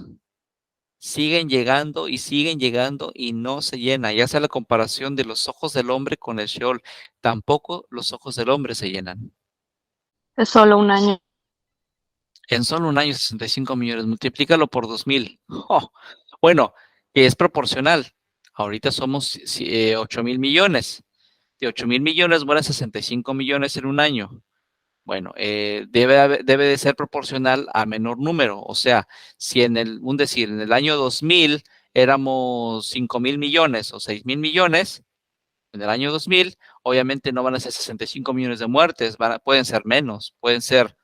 Siguen llegando y no se llena. Ya sea la comparación de los ojos del hombre con el Sheol, tampoco los ojos del hombre se llenan.
Es solo un año.
En solo un año, 65 millones, multiplícalo por 2000. Oh, bueno, que es proporcional. Ahorita somos 8,000 millones. De 8,000 millones mueren 65 millones en un año. Bueno, debe de ser proporcional a menor número. O sea, si en en el año 2000 éramos 5,000 millones o 6,000 millones, en el año 2000, obviamente no van a ser 65 millones de muertes, pueden ser menos, pueden ser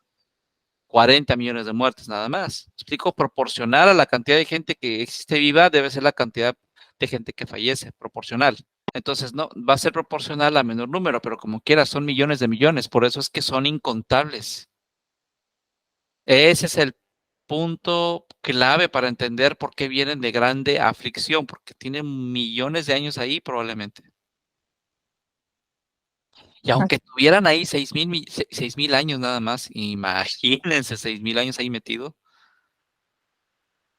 40 millones de muertes nada más. Explico, proporcional a la cantidad de gente que existe viva debe ser la cantidad de gente que fallece, proporcional. Entonces, no, va a ser proporcional a menor número, pero como quiera, son millones de millones, por eso es que son incontables. Ese es el punto clave para entender por qué vienen de grande aflicción, porque tienen millones de años ahí probablemente. Y aunque tuvieran ahí 6,000 años nada más, imagínense 6,000 años ahí metido,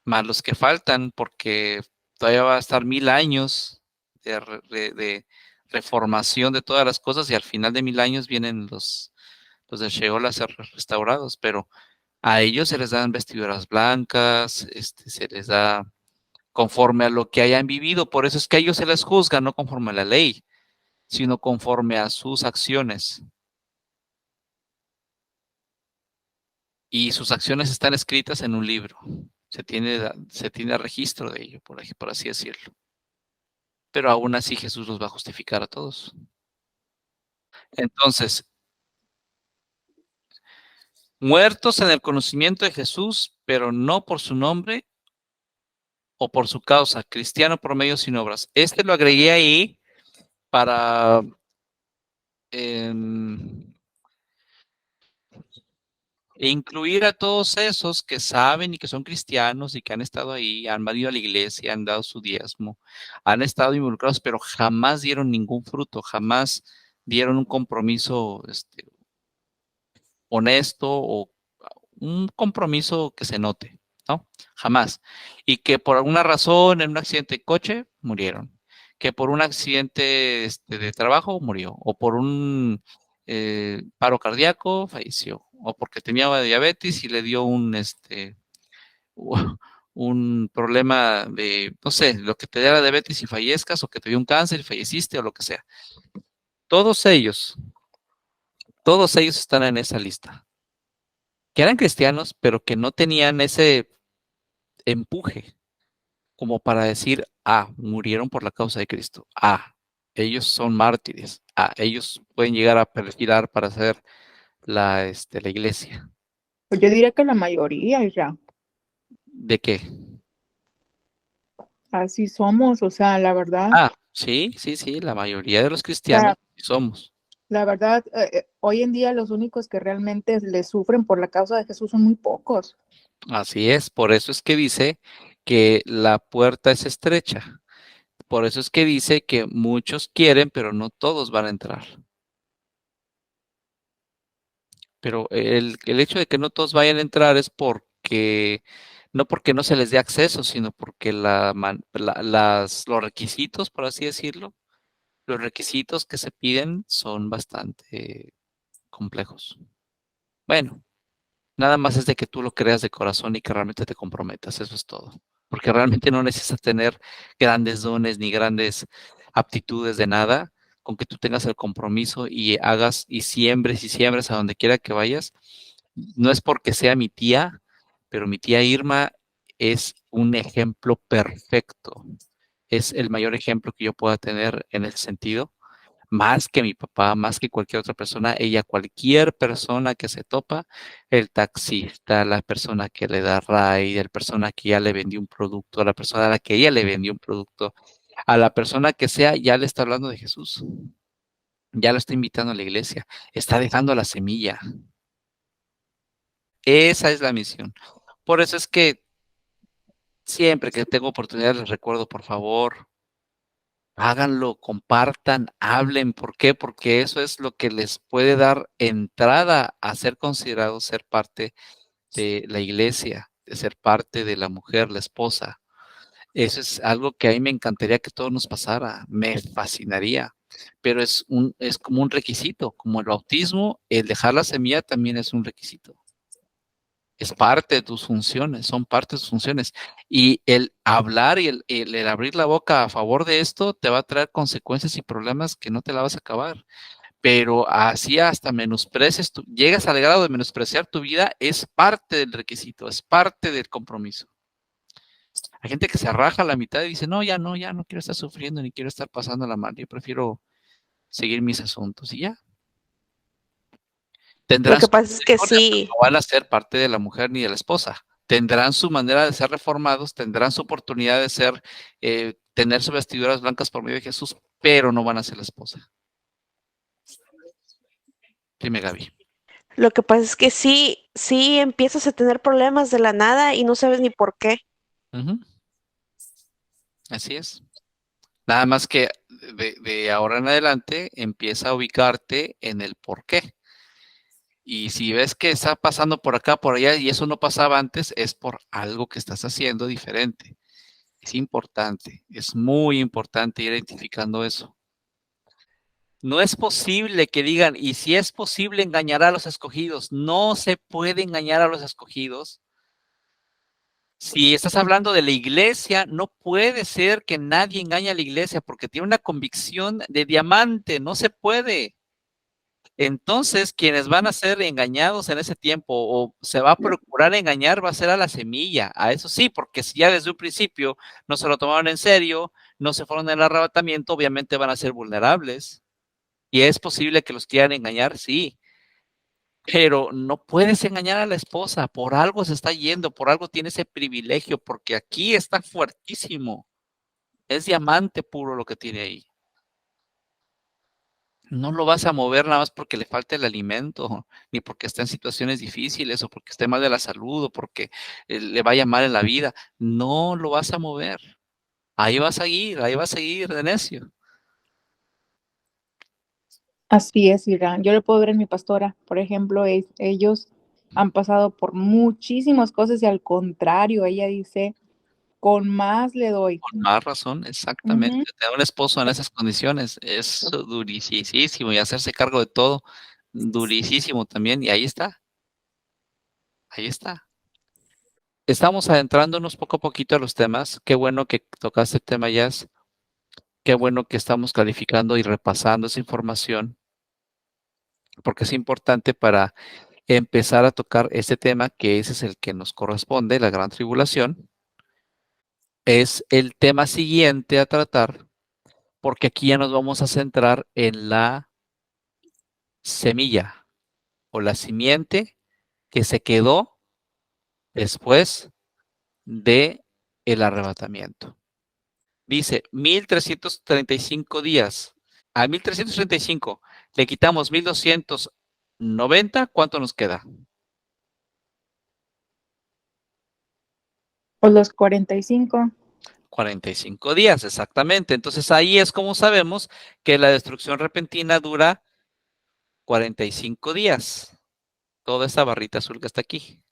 más los que faltan, porque todavía va a estar 1,000 años de reformación de todas las cosas y al final de 1,000 años vienen los de Sheol a ser restaurados, pero a ellos se les dan vestiduras blancas, se les da conforme a lo que hayan vivido, por eso es que a ellos se les juzga no conforme a la ley, sino conforme a sus acciones. Y sus acciones están escritas en un libro. Se tiene registro de ello, por así decirlo. Pero aún así Jesús los va a justificar a todos. Entonces, muertos en el conocimiento de Jesús, pero no por su nombre o por su causa, cristiano por medio sin obras. Lo agregué ahí para incluir a todos esos que saben y que son cristianos y que han estado ahí, han venido a la iglesia, han dado su diezmo, han estado involucrados, pero jamás dieron ningún fruto, jamás dieron un compromiso honesto o un compromiso que se note, ¿no? Jamás. Y que por alguna razón en un accidente de coche murieron, que por un accidente de trabajo murió, o por un paro cardíaco falleció, o porque tenía diabetes y le dio un problema de, no sé, lo que te diera diabetes y fallezcas, o que te dio un cáncer y falleciste, o lo que sea. Todos ellos están en esa lista. Que eran cristianos, pero que no tenían ese empuje como para decir, murieron por la causa de Cristo. Ellos son mártires. Ellos pueden llegar a perfilar para ser la iglesia.
Pues yo diría que la mayoría ya.
¿De qué?
Así somos, o sea, la verdad.
Sí, la mayoría de los cristianos somos.
La verdad, hoy en día los únicos que realmente le sufren por la causa de Jesús son muy pocos.
Así es, por eso es que dice que la puerta es estrecha. Por eso es que dice que muchos quieren, pero no todos van a entrar. Pero el hecho de que no todos vayan a entrar es no porque no se les dé acceso, sino porque los requisitos, por así decirlo, los requisitos que se piden son bastante complejos. Bueno, nada más es de que tú lo creas de corazón y que realmente te comprometas, eso es todo. Porque realmente no necesitas tener grandes dones ni grandes aptitudes de nada, con que tú tengas el compromiso y hagas y siembres a donde quiera que vayas. No es porque sea mi tía, pero mi tía Irma es un ejemplo perfecto. es el mayor ejemplo que yo pueda tener en ese sentido. Más que mi papá, más que cualquier otra persona, ella, cualquier persona que se topa, el taxista, la persona que le da ride, la persona que ya le vendió un producto, la persona a la que ella le vendió un producto, a la persona que sea, ya le está hablando de Jesús, ya lo está invitando a la iglesia, está dejando la semilla. Esa es la misión. Por eso es que siempre que tengo oportunidad les recuerdo, por favor, háganlo, compartan, hablen. ¿Por qué? Porque eso es lo que les puede dar entrada a ser considerados ser parte de la iglesia, de ser parte de la mujer, la esposa. Eso es algo que a mí me encantaría que todo nos pasara, me fascinaría, pero es como un requisito, como el bautismo, el dejar la semilla también es un requisito. Es parte de tus funciones, son parte de tus funciones. Y el hablar y el abrir la boca a favor de esto te va a traer consecuencias y problemas que no te la vas a acabar. Pero así hasta menosprecies, llegas al grado de menospreciar tu vida, es parte del requisito, es parte del compromiso. Hay gente que se raja a la mitad y dice, no, ya no quiero estar sufriendo ni quiero estar pasándola mal, yo prefiero seguir mis asuntos y ya.
Lo
Tendrán
que
su
pasa es que
historia, pero
sí,
no van a ser parte de la mujer ni de la esposa. Tendrán su manera de ser reformados, tendrán su oportunidad de ser, tener sus vestiduras blancas por medio de Jesús, pero no van a ser la esposa. Dime, Gaby.
lo que pasa es que sí empiezas a tener problemas de la nada y no sabes ni por qué.
Ujú. Así es. Nada más que de ahora en adelante empieza a ubicarte en el por qué. Y si ves que está pasando por acá, por allá, y eso no pasaba antes, es por algo que estás haciendo diferente. Es importante, es muy importante ir identificando eso. No es posible que digan, y si es posible engañar a los escogidos, no se puede engañar a los escogidos. Si estás hablando de la iglesia, no puede ser que nadie engañe a la iglesia porque tiene una convicción de diamante, no se puede. Entonces, quienes van a ser engañados en ese tiempo o se va a procurar engañar va a ser a la semilla, a eso sí, porque si ya desde un principio no se lo tomaron en serio, no se fueron en el arrebatamiento, obviamente van a ser vulnerables. Y es posible que los quieran engañar, sí, pero no puedes engañar a la esposa, por algo se está yendo, por algo tiene ese privilegio, porque aquí está fuertísimo, es diamante puro lo que tiene ahí. No lo vas a mover nada más porque le falta el alimento, ni porque está en situaciones difíciles, o porque esté mal de la salud, o porque le vaya mal en la vida. No lo vas a mover. Ahí va a seguir de necio.
Así es, Irán. Yo lo puedo ver en mi pastora, por ejemplo, ellos han pasado por muchísimas cosas y al contrario, ella dice, con más le doy.
Con más razón, exactamente.
Ujú.
Tener un esposo en esas condiciones es durísimo y hacerse cargo de todo, durísimo también. Y ahí está, ahí está. Estamos adentrándonos poco a poquito a los temas. Qué bueno que tocaste el tema, Jazz. Qué bueno que estamos clarificando y repasando esa información, porque es importante para empezar a tocar este tema, que ese es el que nos corresponde, la gran tribulación. Es el tema siguiente a tratar, porque aquí ya nos vamos a centrar en la semilla o la simiente que se quedó después de el arrebatamiento. Dice 1335 días. A 1335 le quitamos 1290, ¿cuánto nos queda?
O los 45.
45 días, exactamente. Entonces ahí es como sabemos que la destrucción repentina dura 45 días. Toda esta barrita azul que está aquí.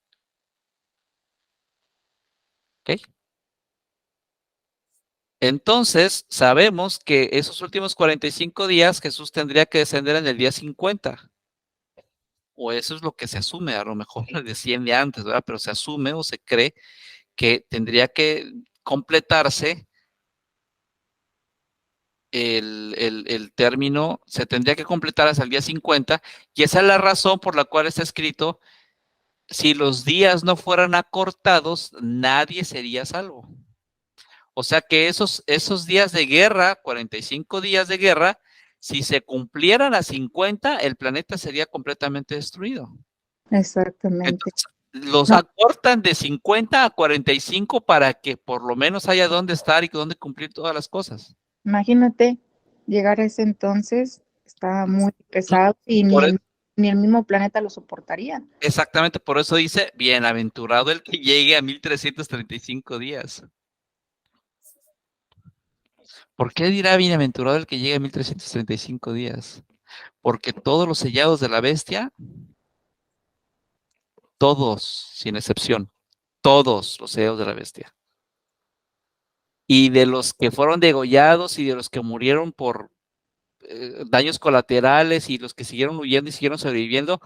¿Ok? Entonces sabemos que esos últimos 45 días Jesús tendría que descender en el día 50. O eso es lo que se asume, a lo mejor desciende antes, ¿verdad? Pero se asume o se cree que tendría que completarse el término, se tendría que completar hasta el día 50, y esa es la razón por la cual está escrito, si los días no fueran acortados, nadie sería salvo. O sea que esos días de guerra, 45 días de guerra, si se cumplieran a 50, el planeta sería completamente destruido.
Exactamente.
Entonces, los
No,
acortan de 50 a 45 para que por lo menos haya dónde estar y dónde cumplir todas las cosas.
imagínate llegar a ese entonces, está muy pesado y
Por e-
ni el mismo planeta lo soportaría.
Exactamente, por eso dice, bienaventurado el que llegue a 1335 días. ¿Por qué dirá bienaventurado el que llegue a 1335 días? Porque todos los sellados de la bestia, todos, sin excepción, todos los sellados de la bestia. Y de los que fueron degollados y de los que murieron por daños colaterales y los que siguieron huyendo y siguieron sobreviviendo,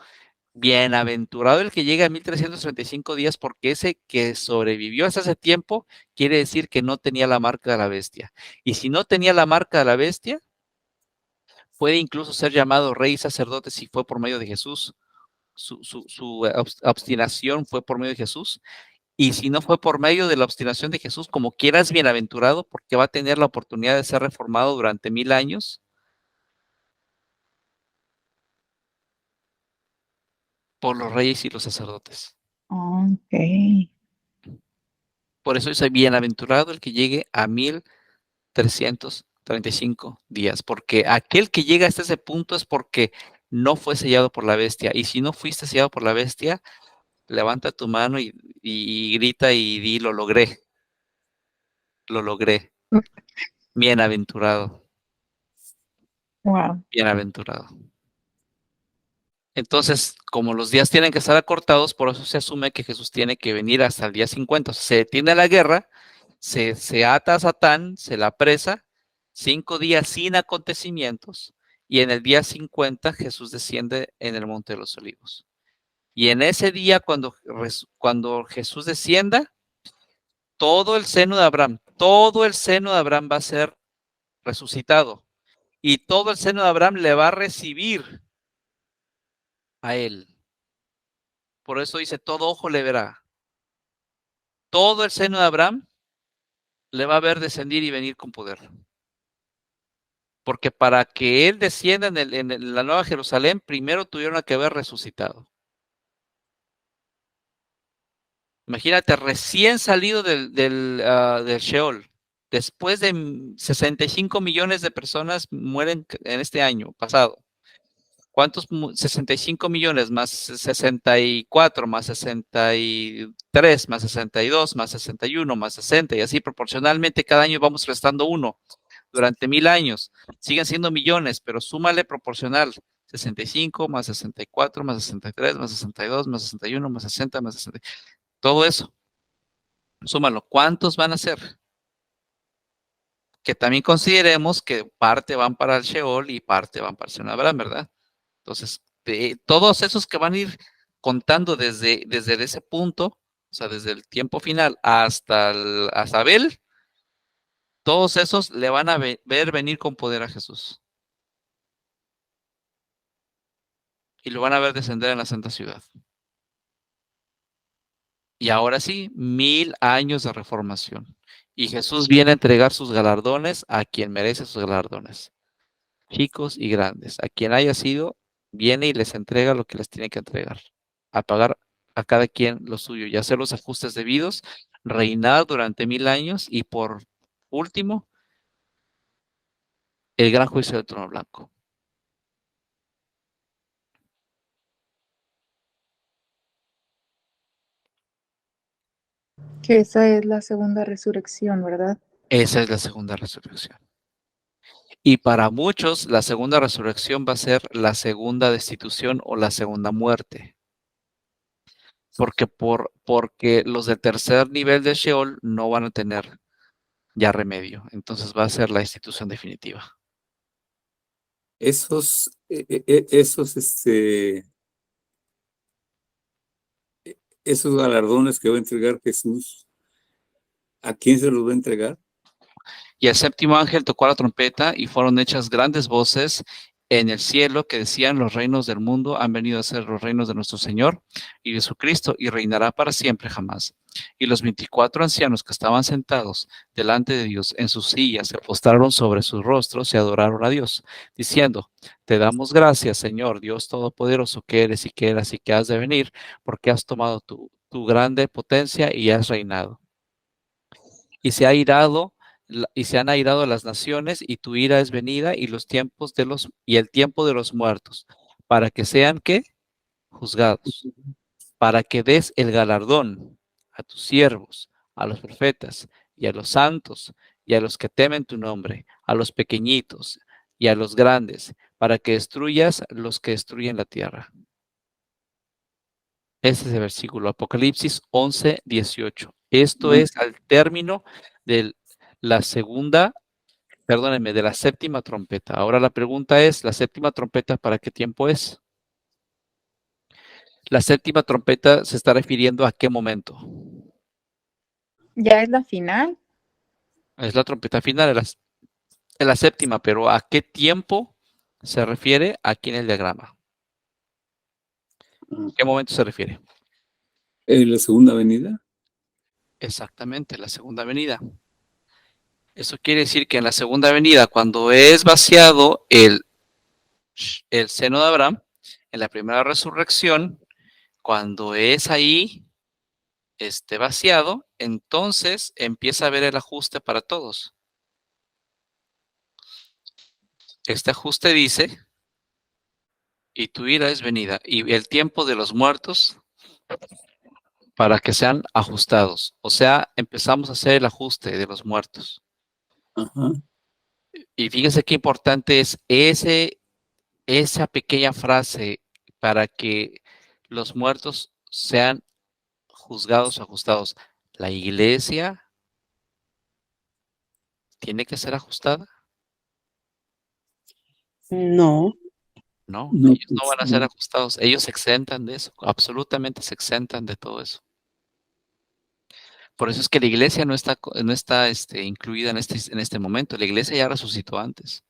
bienaventurado el que llega a 1335 días, porque ese que sobrevivió hasta ese tiempo quiere decir que no tenía la marca de la bestia. Y si no tenía la marca de la bestia, puede incluso ser llamado rey y sacerdote si fue por medio de Jesús. Su obstinación fue por medio de Jesús. Y si no fue por medio de la obstinación de Jesús, como quieras, bienaventurado, porque va a tener la oportunidad de ser reformado durante 1000 años por los reyes y los sacerdotes.
Ok.
Por eso dice bienaventurado el que llegue a 1335 días, porque aquel que llega hasta ese punto es porque no fue sellado por la bestia. Y si no fuiste sellado por la bestia, levanta tu mano y grita y di, lo logré, lo logré. Bienaventurado,
Wow.
bienaventurado. Entonces, como los días tienen que estar acortados, por eso se asume que Jesús tiene que venir hasta el día 50. O sea, se detiene la guerra, se ata a Satán, se la apresa, 5 días sin acontecimientos, y en el día 50 Jesús desciende en el Monte de los Olivos. Y en ese día, cuando Jesús descienda, todo el seno de Abraham, todo el seno de Abraham va a ser resucitado, y todo el seno de Abraham le va a recibir a él. Por eso dice, todo ojo le verá. Todo el seno de Abraham le va a ver descendir y venir con poder. Porque para que él descienda en la Nueva Jerusalén, primero tuvieron que haber resucitado. Imagínate, recién salido del Sheol, después de 65 millones de personas mueren en este año pasado. ¿Cuántos? 65 millones más 64, más 63, más 62, más 61, más 60, y así proporcionalmente cada año vamos restando uno durante 1000 años. Siguen siendo millones, pero súmale proporcional. 65 más 64 más 63 más 62 más 61 más 60 más 60. Todo eso. Súmalo. ¿Cuántos van a ser? Que también consideremos que parte van para el Sheol y parte van para el Seno de Abraham, ¿verdad? Entonces, todos esos que van a ir contando desde ese punto, o sea, desde el tiempo final hasta Abel, todos esos le van a ver venir con poder a Jesús. Y lo van a ver descender en la Santa Ciudad. Y ahora sí, 1000 años de reformación. Y Jesús viene a entregar sus galardones a quien merece sus galardones, chicos y grandes. A quien haya sido, viene y les entrega lo que les tiene que entregar. A pagar a cada quien lo suyo y hacer los ajustes debidos, reinar durante 1000 años y por último, el gran juicio del trono blanco.
Que esa es la segunda resurrección, ¿verdad?
Esa es la segunda resurrección. Y para muchos, la segunda resurrección va a ser la segunda destitución o la segunda muerte. Porque los del tercer nivel de Sheol no van a tener ya remedio. Entonces va a ser la destitución definitiva.
Esos galardones que va a entregar Jesús, ¿a quién se los va a entregar?
Y el séptimo ángel tocó la trompeta y fueron hechas grandes voces en el cielo que decían: los reinos del mundo han venido a ser los reinos de nuestro Señor y de su Cristo, y reinará para siempre jamás. Y los 24 ancianos que estaban sentados delante de Dios en sus sillas se postraron sobre sus rostros y adoraron a Dios, diciendo: te damos gracias, Señor, Dios Todopoderoso, que eres y que eras y que has de venir, porque has tomado tu grande potencia y has reinado. Y se han airado las naciones, y tu ira es venida, y el tiempo de los muertos, para que sean ¿qué? Juzgados, para que des el galardón a tus siervos, a los profetas y a los santos y a los que temen tu nombre, a los pequeñitos y a los grandes, para que destruyas los que destruyen la tierra. Ese es el versículo, Apocalipsis 11:18. Esto es al término de la séptima trompeta. Ahora la pregunta es: ¿la séptima trompeta para qué tiempo es? La séptima trompeta se está refiriendo a qué momento.
Ya es la final.
Es la trompeta final, es la séptima, pero ¿a qué tiempo se refiere aquí en el diagrama? ¿Qué momento se refiere?
¿La segunda venida?
Exactamente, la segunda venida. Eso quiere decir que en la segunda venida, cuando es vaciado el seno de Abraham, en la primera resurrección, cuando es ahí vaciado, entonces empieza a haber el ajuste para todos. Este ajuste dice: y tu ira es venida, y el tiempo de los muertos para que sean ajustados. O sea, empezamos a hacer el ajuste de los muertos.
Ajá.
Y fíjense qué importante es esa pequeña frase: para que los muertos sean juzgados o ajustados. La iglesia tiene que ser ajustada.
No,
No,
No,
ellos no
pues,
van a ser
no.
ajustados. Ellos se exentan de eso. Absolutamente se exentan de todo eso. Por eso es que la iglesia no está incluida en este momento. La iglesia ya resucitó antes.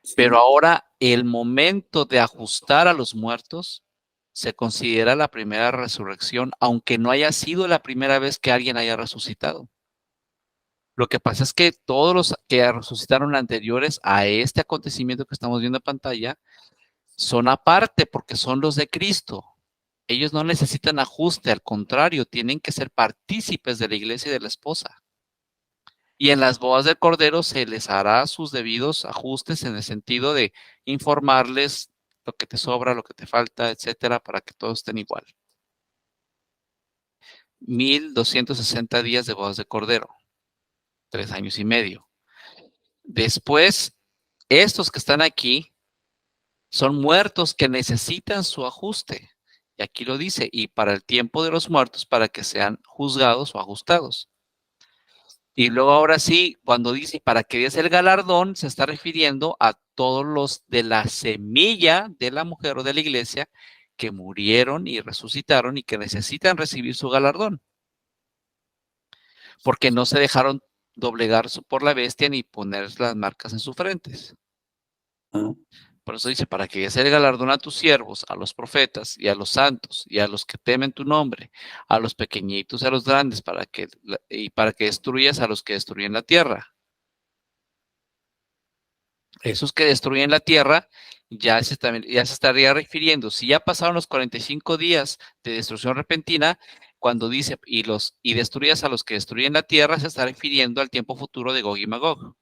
Sí.
Pero ahora el momento de ajustar a los muertos se considera la primera resurrección, aunque no haya sido la primera vez que alguien haya resucitado. Lo que pasa es que todos los que resucitaron anteriores a este acontecimiento que estamos viendo en pantalla son aparte, porque son los de Cristo. Ellos no necesitan ajuste, al contrario, tienen que ser partícipes de la iglesia y de la esposa. Y en las bodas del Cordero se les hará sus debidos ajustes, en el sentido de informarles lo que te sobra, lo que te falta, etcétera, para que todos estén igual. 1260 días de bodas de Cordero, 3 años y medio. Después, estos que están aquí son muertos que necesitan su ajuste. Y aquí lo dice: y para el tiempo de los muertos, para que sean juzgados o ajustados. Y luego ahora sí, cuando dice para que des el galardón, se está refiriendo a todos los de la semilla de la mujer o de la iglesia que murieron y resucitaron y que necesitan recibir su galardón. Porque no se dejaron doblegar por la bestia ni poner las marcas en sus frentes.
Ah,
Por eso dice: para que des el galardón a tus siervos, a los profetas y a los santos y a los que temen tu nombre, a los pequeñitos y a los grandes, para que destruyas a los que destruyen la tierra. Esos que destruyen la tierra ya se estaría refiriendo, si ya pasaron los 45 días de destrucción repentina, cuando dice y destruyas a los que destruyen la tierra, se está refiriendo al tiempo futuro de Gog y Magog.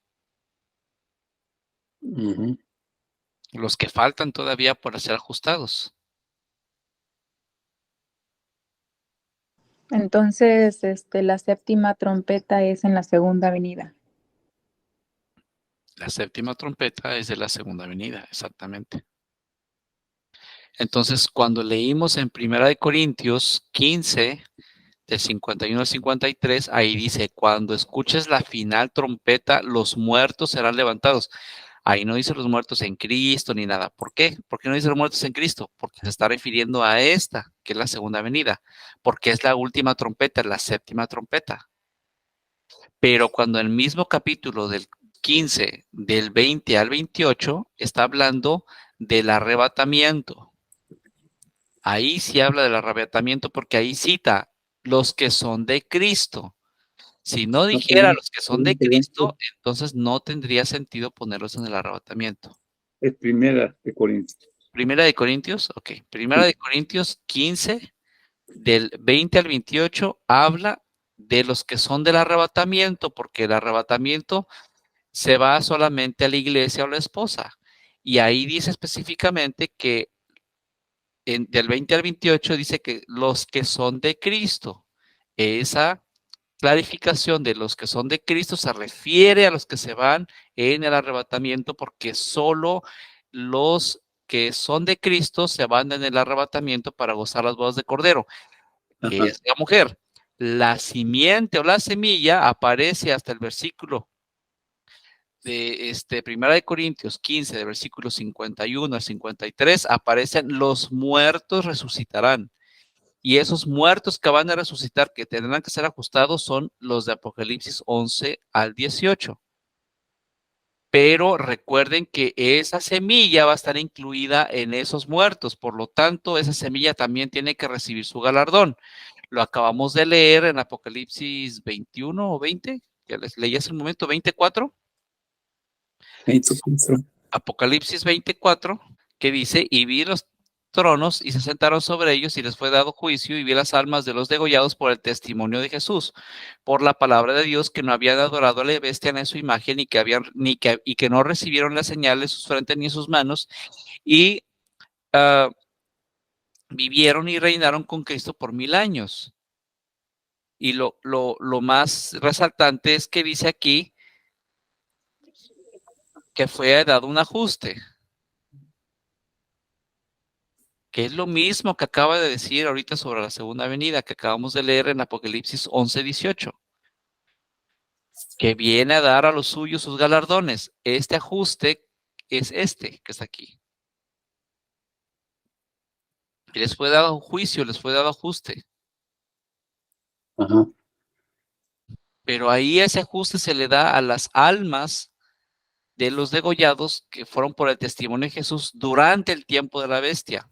ujú.
Los que faltan todavía por ser ajustados.
Entonces, la séptima trompeta es en la segunda venida.
La séptima trompeta es de la segunda venida, exactamente. Entonces, cuando leímos en 1 Corintios 15, del 51 al 53, ahí dice: cuando escuches la final trompeta, los muertos serán levantados. Ahí no dice los muertos en Cristo ni nada. ¿Por qué? ¿Por qué no dice los muertos en Cristo? Porque se está refiriendo a esta, que es la segunda venida, porque es la última trompeta, la séptima trompeta. Pero cuando el mismo capítulo del 15, del 20 al 28, está hablando del arrebatamiento. Ahí sí habla del arrebatamiento porque ahí cita los que son de Cristo. Si no dijera los que son de Cristo, entonces no tendría sentido ponerlos en el arrebatamiento.
Es Primera de Corintios.
Primera de Corintios, ok. Primera de Corintios 15, del 20 al 28, habla de los que son del arrebatamiento, porque el arrebatamiento se va solamente a la iglesia o la esposa. Y ahí dice específicamente que del 20 al 28 dice que los que son de Cristo. Esa clarificación de los que son de Cristo se refiere a los que se van en el arrebatamiento, porque solo los que son de Cristo se van en el arrebatamiento para gozar las bodas de Cordero, que
Ajá.
es la mujer. La simiente o la semilla aparece hasta el versículo de Primera de Corintios 15, de versículos 51 al 53, aparecen los muertos resucitarán. Y esos muertos que van a resucitar, que tendrán que ser ajustados, son los de Apocalipsis 11 al 18. Pero recuerden que esa semilla va a estar incluida en esos muertos, por lo tanto, esa semilla también tiene que recibir su galardón. Lo acabamos de leer en Apocalipsis 21 o 20, que les leí hace un momento, 24.
24.
Apocalipsis 24, que dice, y vi los tronos y se sentaron sobre ellos y les fue dado juicio y vi las almas de los degollados por el testimonio de Jesús, por la palabra de Dios, que no habían adorado a la bestia ni su imagen y que no recibieron las señales de sus frentes ni sus manos y vivieron y reinaron con Cristo por 1000 años. Y lo más resaltante es que dice aquí que fue dado un ajuste, que es lo mismo que acaba de decir ahorita sobre la segunda venida, que acabamos de leer en Apocalipsis 11, 18, que viene a dar a los suyos sus galardones. Este ajuste es que está aquí. Y les fue dado juicio, les fue dado ajuste.
Ajá.
Pero ahí ese ajuste se le da a las almas de los degollados que fueron por el testimonio de Jesús durante el tiempo de la bestia.